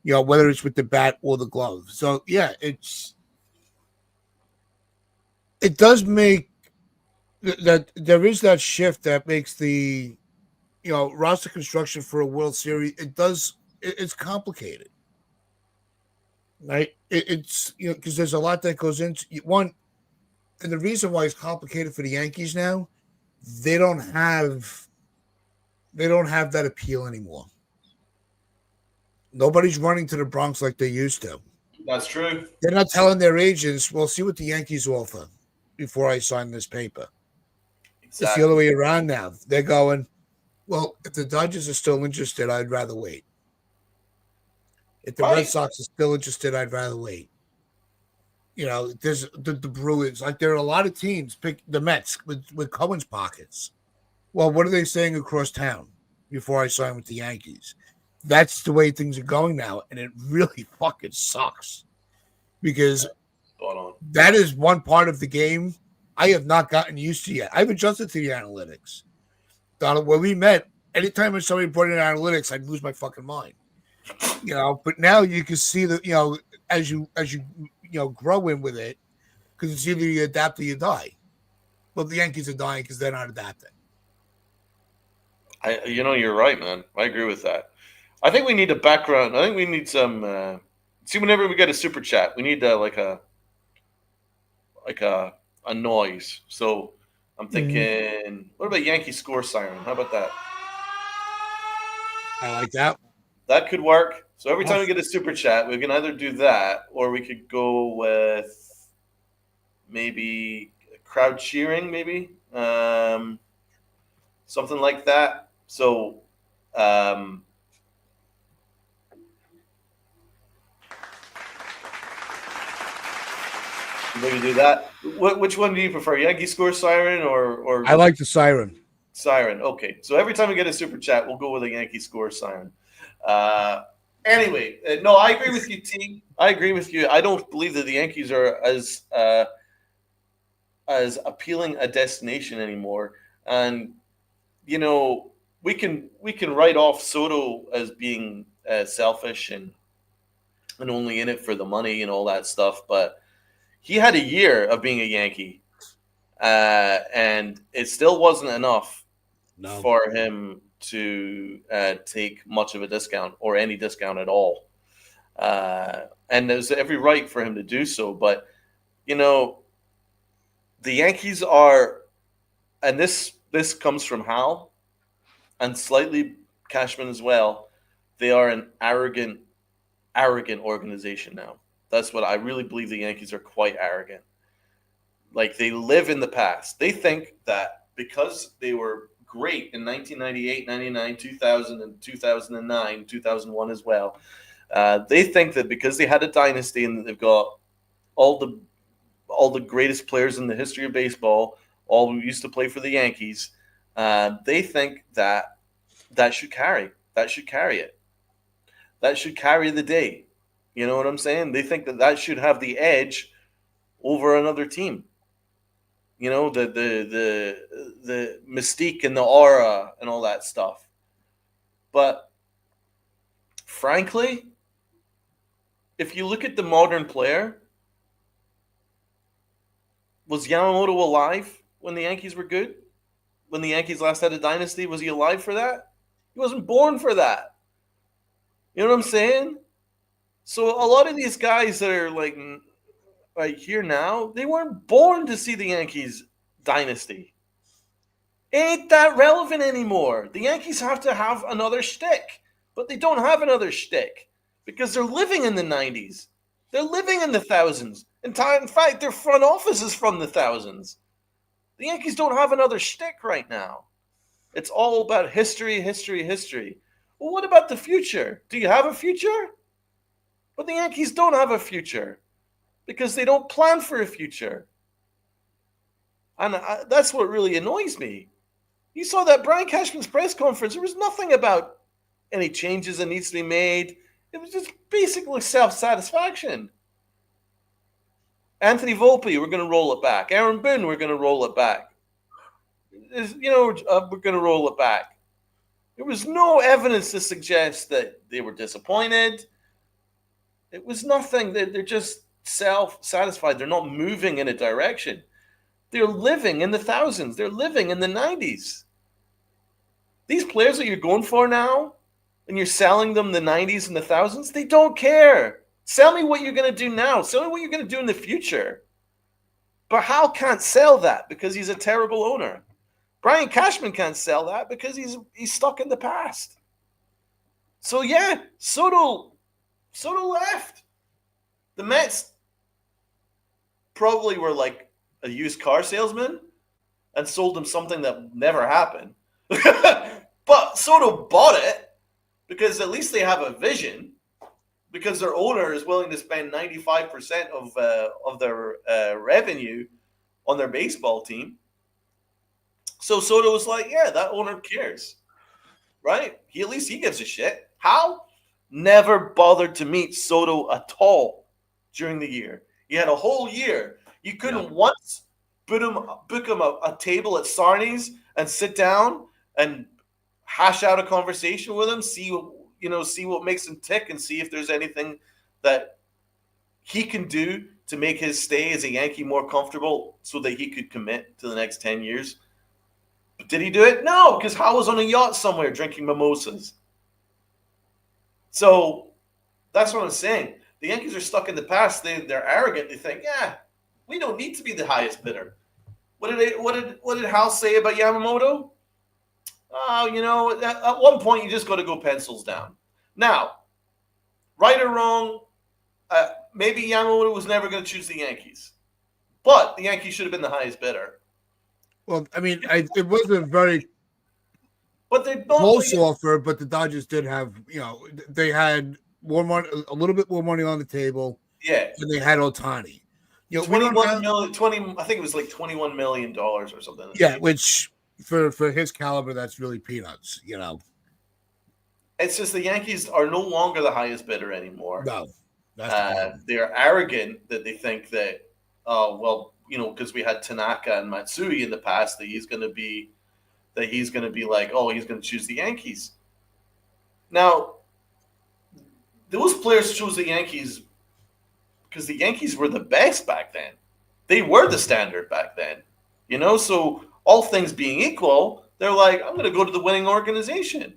whether it's with the bat or the glove. So, yeah, it does make that there is that shift that makes the, roster construction for a World Series. It's complicated. Right, it's because there's a lot that goes into one, and the reason why it's complicated for the Yankees now, they don't have that appeal anymore. Nobody's running to the Bronx like they used to.
That's true.
They're not telling their agents, "Well, see what the Yankees offer before I sign this paper." Exactly. It's the other way around now. They're going, "Well, if the Dodgers are still interested, I'd rather wait. If the Red Sox are still interested, I'd rather wait." There's the Brewers. Like, there are a lot of teams. Pick the Mets with Cohen's pockets. Well, what are they saying across town before I sign with the Yankees? That's the way things are going now, and it really fucking sucks because that is one part of the game I have not gotten used to yet. I've adjusted to the analytics. Donald, when we met, anytime somebody brought in analytics, I'd lose my fucking mind. But now you can see that, as you grow in with it, because it's either you adapt or you die. Well, the Yankees are dying because they're not adapting.
You're right, man. I agree with that. I think we need a background. I think we need some. See, whenever we get a super chat, we need like a noise. So I'm thinking, what about Yankee score siren? How about that?
I like that.
That could work. So every time we get a super chat, we can either do that or we could go with maybe crowd cheering, maybe something like that. So maybe do that. Which one do you prefer, Yankee score siren or?
I like the siren.
Siren. Okay. So every time we get a super chat, we'll go with a Yankee score siren. Anyway, no, I agree with you, T. I agree with you. I don't believe that the Yankees are as appealing a destination anymore. And we can write off Soto as being selfish and only in it for the money and all that stuff, but he had a year of being a Yankee, and it still wasn't enough for him to take much of a discount or any discount at all. And there's every right for him to do so. But, the Yankees are, and this comes from Hal and slightly Cashman as well, they are an arrogant organization now. That's what I really believe. The Yankees are quite arrogant. Like, they live in the past. They think that because they were great in 1998, 99, 2000, and 2009, 2001 as well, they think that because they had a dynasty and they've got all the greatest players in the history of baseball, all who used to play for the Yankees, they think that should carry. That should carry it. That should carry the day. You know what I'm saying? They think that should have the edge over another team. The mystique and the aura and all that stuff. But frankly, if you look at the modern player, was Yamamoto alive when the Yankees were good? When the Yankees last had a dynasty, was he alive for that? He wasn't born for that. You know what I'm saying? So a lot of these guys that are like here now, they weren't born to see the Yankees dynasty. It ain't that relevant anymore. The Yankees have to have another shtick, but they don't have another shtick because they're living in the 90s. They're living in the thousands. In fact, their front office is from the thousands. The Yankees don't have another shtick right now. It's all about history, history, history. Well, what about the future? Do you have a future? But the Yankees don't have a future because they don't plan for a future. And that's what really annoys me. You saw that Brian Cashman's press conference. There was nothing about any changes that needs to be made. It was just basically self-satisfaction. Anthony Volpe, we're going to roll it back. Aaron Boone, we're going to roll it back. We're going to roll it back. There was no evidence to suggest that they were disappointed. It was nothing. They're just self-satisfied. They're not moving in a direction. They're living in the thousands. They're living in the 90s. These players that you're going for now, and you're selling them the 90s and the thousands, they don't care. Sell me what you're going to do now. Sell me what you're going to do in the future. But Hal can't sell that because he's a terrible owner. Brian Cashman can't sell that because he's stuck in the past. So yeah, Soto left. The Mets probably were like a used car salesman and sold him something that never happened. But Soto bought it because at least they have a vision, because their owner is willing to spend 95% of their revenue on their baseball team. So Soto was like, yeah, that owner cares, right? At least he gives a shit. How? Never bothered to meet Soto at all during the year. He had a whole year. You couldn't once book him a table at Sarni's and sit down and hash out a conversation with him, see what makes him tick, and see if there's anything that he can do to make his stay as a Yankee more comfortable so that he could commit to the next 10 years. But did he do it? No, because Hal was on a yacht somewhere drinking mimosas. So that's what I'm saying. The Yankees are stuck in the past. They're arrogant. They think, yeah, we don't need to be the highest bidder. What did Hal say about Yamamoto? At one point you just got to go pencils down. Now, right or wrong, maybe Yamamoto was never going to choose the Yankees, but the Yankees should have been the highest bidder.
Well, I mean, it wasn't a very close offer, but the Dodgers did have, they had more money, a little bit more money on the table.
Yeah,
and they had Ohtani.
21 million, 20. I think it was like $21 million or something.
Yeah, which for his caliber, that's really peanuts.
It's just the Yankees are no longer the highest bidder anymore.
No,
they're arrogant that they think that, because we had Tanaka and Matsui in the past, that he's going to be like, he's going to choose the Yankees. Now, those players chose the Yankees because the Yankees were the best back then. They were the standard back then. So all things being equal, They're like, I'm going to go to the winning organization.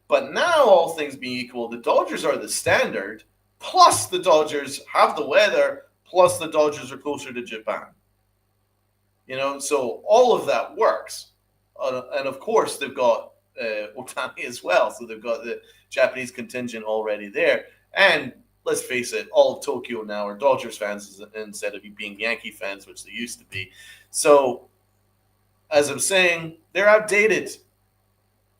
But now, all things being equal, the Dodgers are the standard. Plus, the Dodgers have the weather. Plus, the Dodgers are closer to Japan. So all of that works. And of course, they've got Otani as well. So they've got the Japanese contingent already there. And let's face it, all of Tokyo now are Dodgers fans instead of being Yankee fans, which they used to be. So, as I'm saying, they're outdated.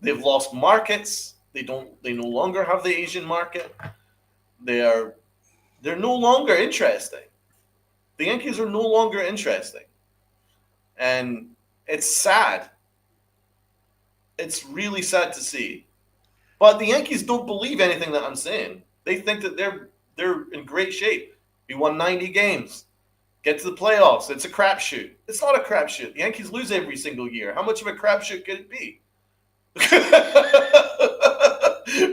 They've lost markets. They no longer have the Asian market. They're no longer interesting. The Yankees are no longer interesting. And it's sad. It's really sad to see. But the Yankees don't believe anything that I'm saying. They think that they're in great shape. We won 90 games. Get to the playoffs. It's a crapshoot. It's not a crapshoot. The Yankees lose every single year. How much of a crapshoot could it be?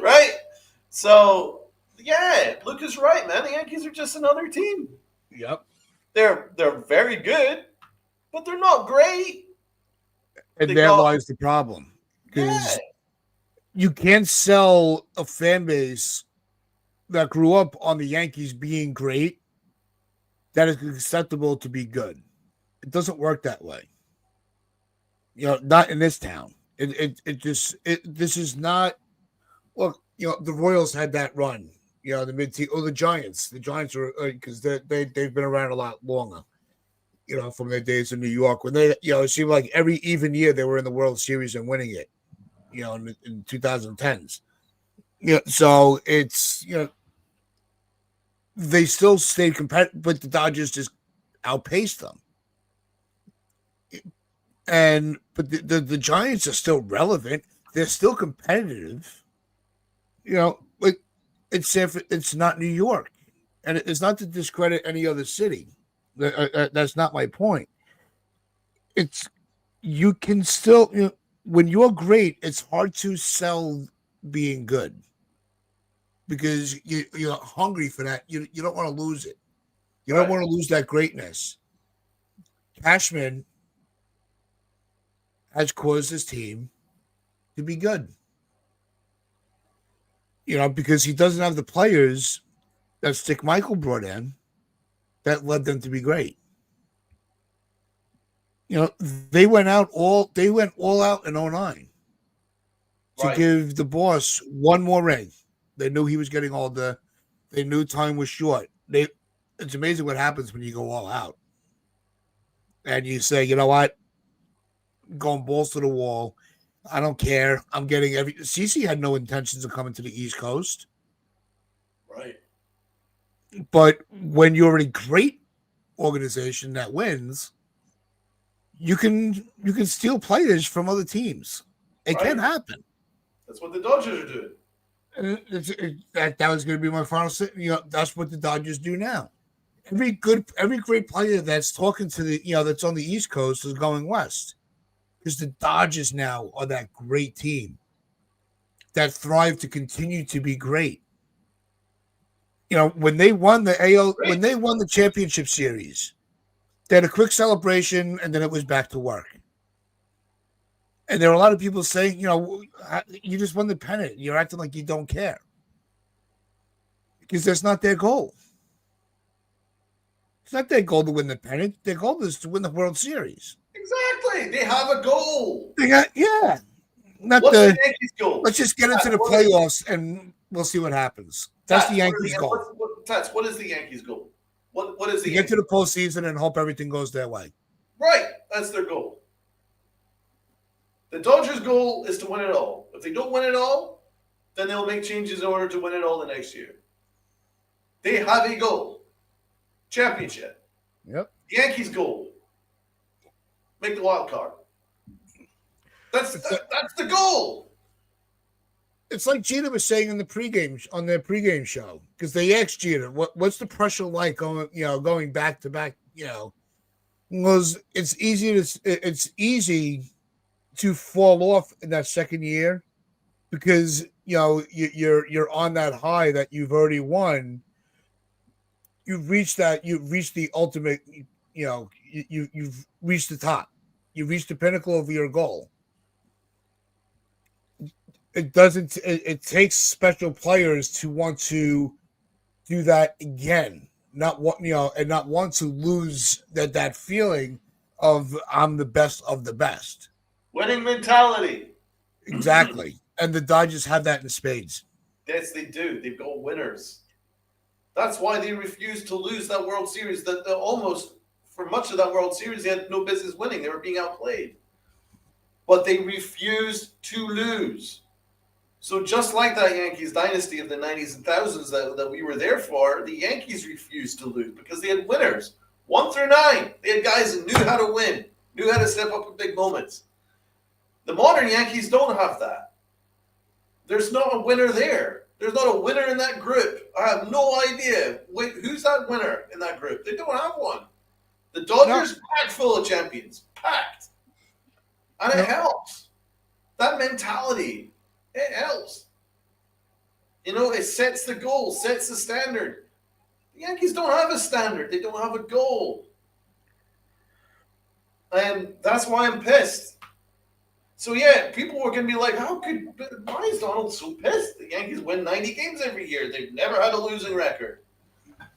Right? So, yeah, Luke is right, man. The Yankees are just another team.
Yep.
They're very good, but they're not great.
And there lies the problem. Because you can't sell a fan base that grew up on the Yankees being great that is acceptable to be good. It doesn't work that way. Not in this town. This is not. Look, the Royals had that run. The mid-team, or the Giants. The Giants are because they've been around a lot longer. From their days in New York, when they, it seemed like every even year they were in the World Series and winning it. In 2010s. So it's they still stayed competitive, but the Dodgers just outpaced them. But the Giants are still relevant. They're still competitive. Like it's not New York, and it's not to discredit any other city. That's not my point. You can still when you're great, it's hard to sell being good because you're hungry for that. You don't want to lose it. You don't want to lose that greatness. Cashman has caused his team to be good. Because he doesn't have the players that Stick Michael brought in that led them to be great. They went all out in 09 to give the boss one more ring. They knew he was getting older. They knew time was short. It's amazing what happens when you go all out. And you say, you know what? Going balls to the wall. I don't care. I'm getting CC had no intentions of coming to the East Coast.
Right.
But when you're a great organization that wins, you can steal players from other teams. It can happen.
That's what the Dodgers are doing.
That was going to be my final. That's what the Dodgers do now. Every great player that's talking to that's on the East Coast is going west, because the Dodgers now are that great team that thrive to continue to be great. When they won the AL, when they won the championship series, they had a quick celebration and then it was back to work. And there are a lot of people saying, you just won the pennant. You're acting like you don't care. Because that's not their goal. It's not their goal to win the pennant. Their goal is to win the World Series.
Exactly. They have a goal.
What's
the Yankees' goal?
Let's just get into the playoffs and we'll see what happens. That's the Yankees' goal.
What is the Yankees' goal? What is the
Get to the postseason and hope everything goes their way.
Right. That's their goal. The Dodgers' goal is to win it all. If they don't win it all, then they'll make changes in order to win it all the next year. They have a goal. Championship.
Yep.
The Yankees' goal. Make the wild card. That's the goal.
It's like Jeter was saying on their pregame show, because they asked Jeter, "What's the pressure like going back to back?" Was it's easy to fall off in that second year because you're on that high that you've already won. You've reached the ultimate. You've reached the top. You've reached the pinnacle of your goal. it doesn't. It takes special players to want to do that again. Not want and not want to lose that feeling of I'm the best of the best.
Winning mentality.
Exactly, and the Dodgers have that in spades.
Yes, they do. They've got winners. That's why they refused to lose that World Series. That almost for much of that World Series, they had no business winning. They were being outplayed, but they refused to lose. So just like that Yankees dynasty of the 90s and thousands that we were there for, the Yankees refused to lose because they had winners. 1 through 9. They had guys that knew how to win, knew how to step up in big moments. The modern Yankees don't have that. There's not a winner there. There's not a winner in that group. I have no idea. Wait, who's that winner in that group? They don't have one. The Dodgers packed full of champions. Packed. And it helps. That mentality. It helps. It sets the goal, sets the standard. The Yankees don't have a standard. They don't have a goal. And that's why I'm pissed. So, yeah, people were going to be like, why is Donald so pissed? The Yankees win 90 games every year. They've never had a losing record.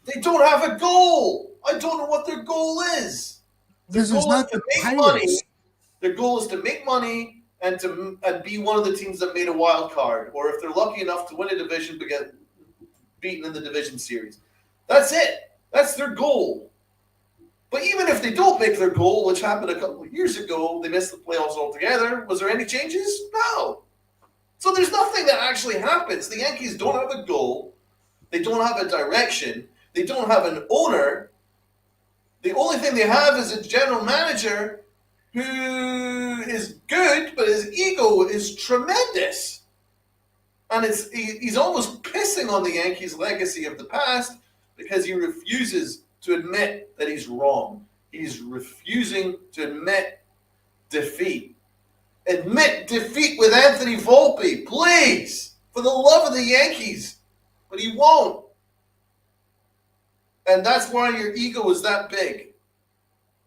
They don't have a goal. I don't know what their goal is.
This is not the
make money. Their goal is to make money and be one of the teams that made a wild card, or if they're lucky enough to win a division, to get beaten in the division series. That's it. That's their goal. But even if they don't make their goal, which happened a couple of years ago, they missed the playoffs altogether. Was there any changes? No. So there's nothing that actually happens. The Yankees don't have a goal. They don't have a direction. They don't have an owner. The only thing they have is a general manager who is good, but his ego is tremendous. And he's almost pissing on the Yankees' legacy of the past because he refuses to admit that he's wrong. He's refusing to admit defeat. Admit defeat with Anthony Volpe, please, for the love of the Yankees. But he won't. And that's why your ego is that big.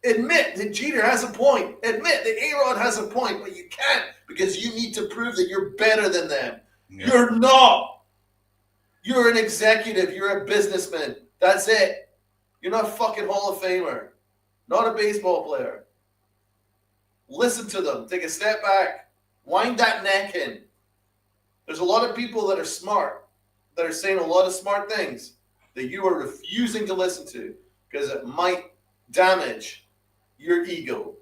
Admit that Jeter has a point. Admit that A-Rod has a point, but you can't because you need to prove that you're better than them. Yeah. You're not. You're an executive. You're a businessman. That's it. You're not a fucking Hall of Famer. Not a baseball player. Listen to them. Take a step back. Wind that neck in. There's a lot of people that are smart, that are saying a lot of smart things that you are refusing to listen to because it might damage your ego.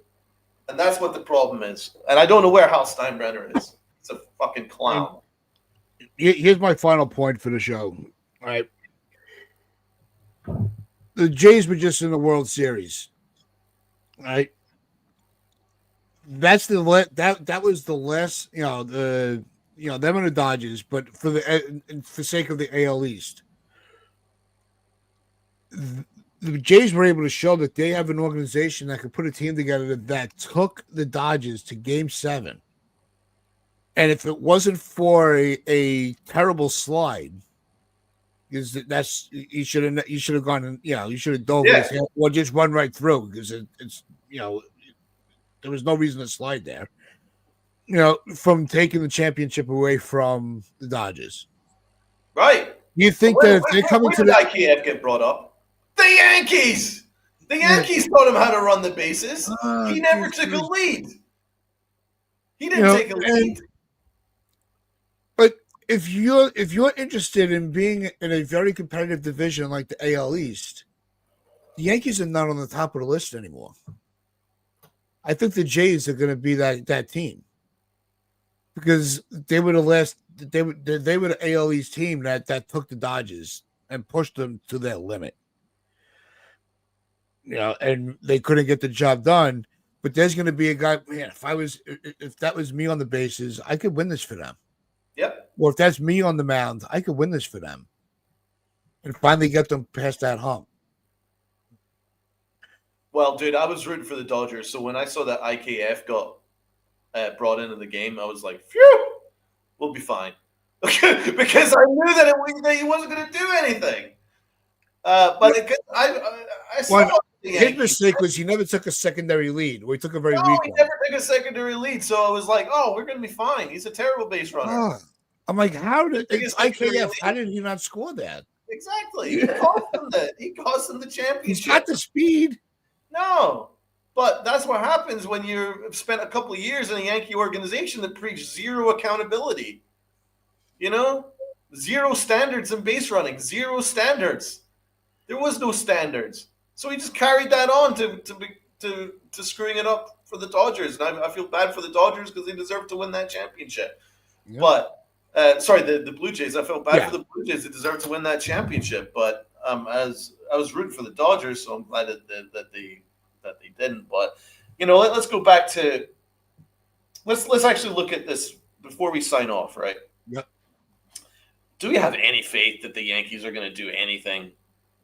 And that's what the problem is. And I don't know where Hal Steinbrenner is. It's a fucking clown.
Here's my final point for the show. All right. The Jays were just in the World Series. All right. That was the last, them and the Dodgers, but for sake of the AL East. The Jays were able to show that they have an organization that could put a team together that took the Dodgers to Game 7. And if it wasn't for a terrible slide, because you should have gone and you should have dove his hand or just run right through because it's there was no reason to slide there. From taking the championship away from the Dodgers.
Right.
You think that if they come into the
IKF get brought up? The Yankees! The Yankees taught him how to run the bases. He never took a lead. He didn't take a lead.
But if you're interested in being in a very competitive division like the AL East, the Yankees are not on the top of the list anymore. I think the Jays are going to be that team because they were they were the AL East team that took the Dodgers and pushed them to their limit. And they couldn't get the job done. But there's going to be a guy. Man, if that was me on the bases, I could win this for them.
Yep.
Or if that's me on the mound, I could win this for them, and finally get them past that hump.
Well, dude, I was rooting for the Dodgers. So when I saw that IKF got brought into the game, I was like, phew, we'll be fine. Because I knew that he wasn't going to do anything. But I saw
his mistake was he never took a secondary lead, or he took a very weak
he
one.
never took a secondary lead, so it was like, oh, we're going to be fine. He's a terrible base runner.
I'm like, how did IKF? How
lead.
did he not score that?
Exactly. He cost them that. He cost them the championship.
He's got the speed.
No. But that's what happens when you've spent a couple of years in a Yankee organization that preached zero accountability. You know? Zero standards in base running. Zero standards. There was no standards. So he just carried that on to screwing it up for the Dodgers. And I feel bad for the Dodgers because they deserve to win that championship. Yep. But the Blue Jays. I felt bad for the Blue Jays. They deserve to win that championship. But as I was rooting for the Dodgers, so I'm glad that they didn't. But let's go back to let's actually look at this before we sign off, right?
Yep.
Do we have any faith that the Yankees are going to do anything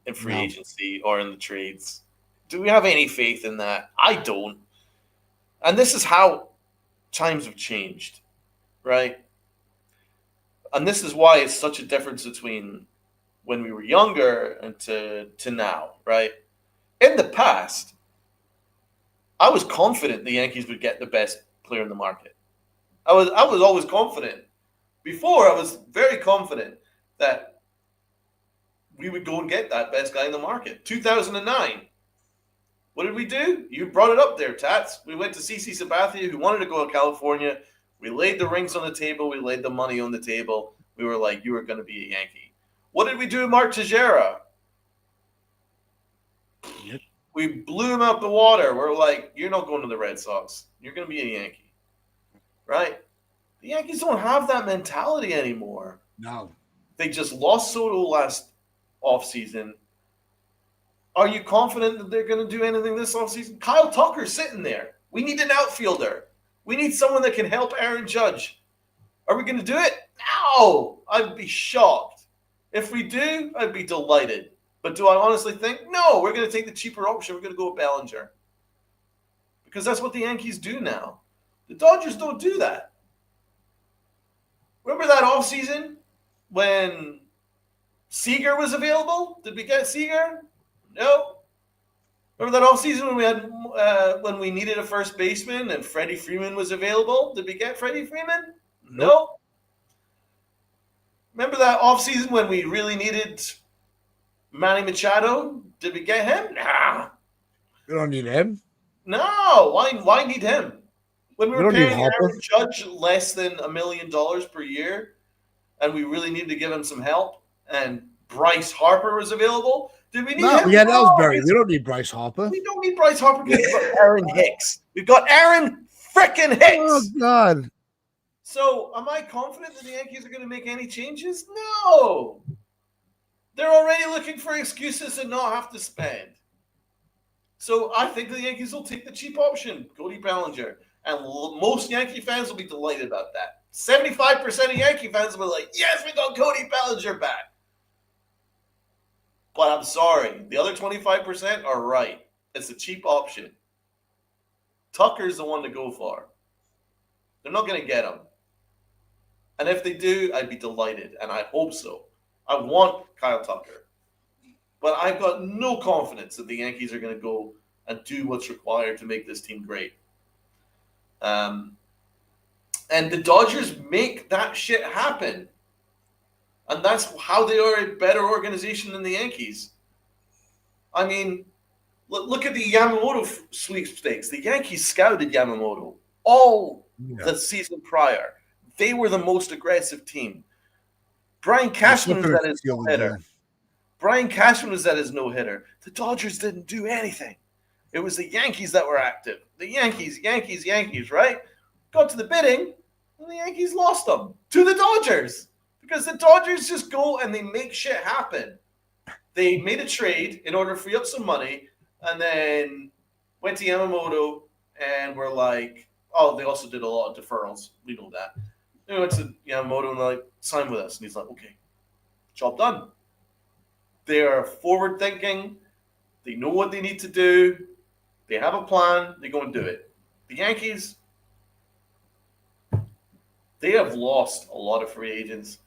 in free agency or in the trades? Do we have any faith in that? I don't. And this is how times have changed, right? And this is why it's such a difference between when we were younger and to now, right? In the past, I was confident the Yankees would get the best player in the market. I was always confident. Before, I was very confident that we would go and get that best guy in the market. 2009. What did we do? You brought it up there, Tats. We went to CC Sabathia, who wanted to go to California. We laid the rings on the table. We laid the money on the table. We were like, you are going to be a Yankee. What did we do with Mark Teixeira?
Yep.
We blew him out the water. We're like, you're not going to the Red Sox. You're going to be a Yankee. Right? The Yankees don't have that mentality anymore.
No.
They just lost Soto last offseason. Are you confident that they're going to do anything this offseason? Kyle Tucker's sitting there. We need an outfielder. We need someone that can help Aaron Judge. Are we going to do it? No. I'd be shocked. If we do, I'd be delighted. But do I honestly think? No, we're going to take the cheaper option. We're going to go with Bellinger. Because that's what the Yankees do now. The Dodgers don't do that. Remember that offseason when Seager was available? Did we get Seager? No. Remember that offseason when we had when we needed a first baseman and Freddie Freeman was available? Did we get Freddie Freeman? No. Remember that offseason when we really needed Manny Machado? Did we get him? Nah.
We don't need him.
No. Why need him? When we were paying Aaron Judge less than $1 million per year, and we really needed to give him some help, and Bryce Harper was available, did we need him?
Yeah, Ellsbury. We don't need Bryce Harper.
We don't need Bryce Harper because we've got Aaron Hicks. We've got Aaron frickin' Hicks.
Oh, God.
So, am I confident that the Yankees are going to make any changes? No. They're already looking for excuses and not have to spend. So, I think the Yankees will take the cheap option, Cody Bellinger. And most Yankee fans will be delighted about that. 75% of Yankee fans will be like, yes, we got Cody Bellinger back. But I'm sorry. The other 25% are right. It's a cheap option. Tucker's the one to go for. They're not going to get him. And if they do, I'd be delighted. And I hope so. I want Kyle Tucker. But I've got no confidence that the Yankees are going to go and do what's required to make this team great. And the Dodgers make that shit happen. And that's how they are a better organization than the Yankees. I mean, look at the Yamamoto sweepstakes. The Yankees scouted Yamamoto all the season prior. They were the most aggressive team. Brian Cashman was at his no-hitter. Brian Cashman was at his no-hitter. The Dodgers didn't do anything. It was the Yankees that were active. The Yankees, right? Got to the bidding, and the Yankees lost them to the Dodgers. Because the Dodgers just go and they make shit happen. They made a trade in order to free up some money, and then went to Yamamoto and were like, oh, they also did a lot of deferrals. We know that. They went to Yamamoto and they're like, sign with us. And he's like, okay, job done. They are forward thinking. They know what they need to do. They have a plan. They go and do it. The Yankees, they have lost a lot of free agents.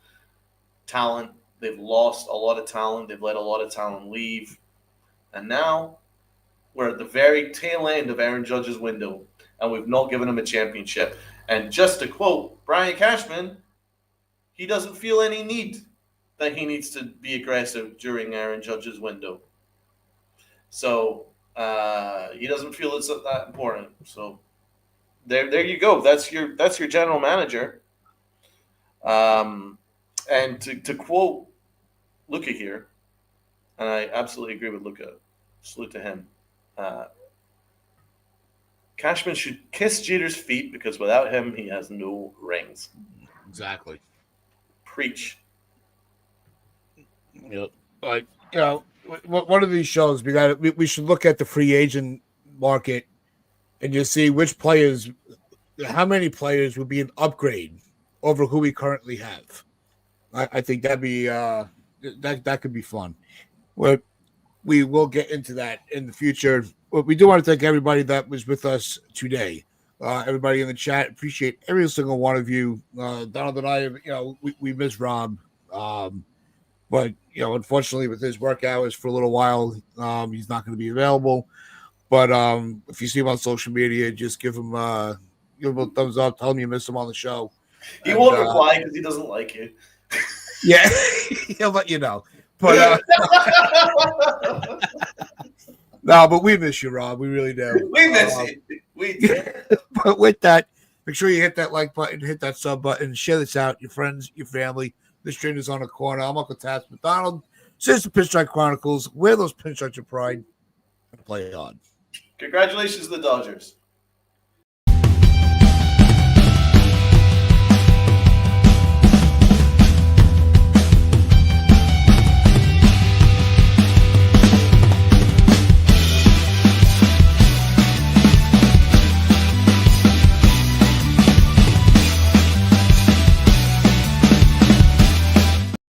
Talent. They've lost a lot of talent. They've let a lot of talent leave. And now we're at the very tail end of Aaron Judge's window, and we've not given him a championship. And just to quote Brian Cashman, he doesn't feel any need that he needs to be aggressive during Aaron Judge's window. So he doesn't feel it's that important. So there you go. That's your general manager. And to quote Luka here, and I absolutely agree with Luka. Salute to him. Cashman should kiss Jeter's feet because without him, he has no rings.
Exactly.
Preach.
Yep. But one of these shows we should look at the free agent market and just see which players, how many players would be an upgrade over who we currently have. I think that'd be that could be fun. But we will get into that in the future. But we do want to thank everybody that was with us today. Everybody in the chat, appreciate every single one of you. Donald and I, we miss Rob. But unfortunately, with his work hours for a little while, he's not going to be available. But if you see him on social media, just give him a thumbs up. Tell him you miss him on the show.
He won't reply because he doesn't like you.
Yeah, he'll let you know. But no, but we miss you, Rob. We really do.
We miss you. We do.
But with that, make sure you hit that like button, hit that sub button, share this out, your friends, your family. The Strangers on the Corner. I'm Uncle Tats McDonald. Since the Pinstripe Chronicles, wear those pinstripes of pride and play on.
Congratulations to the Dodgers.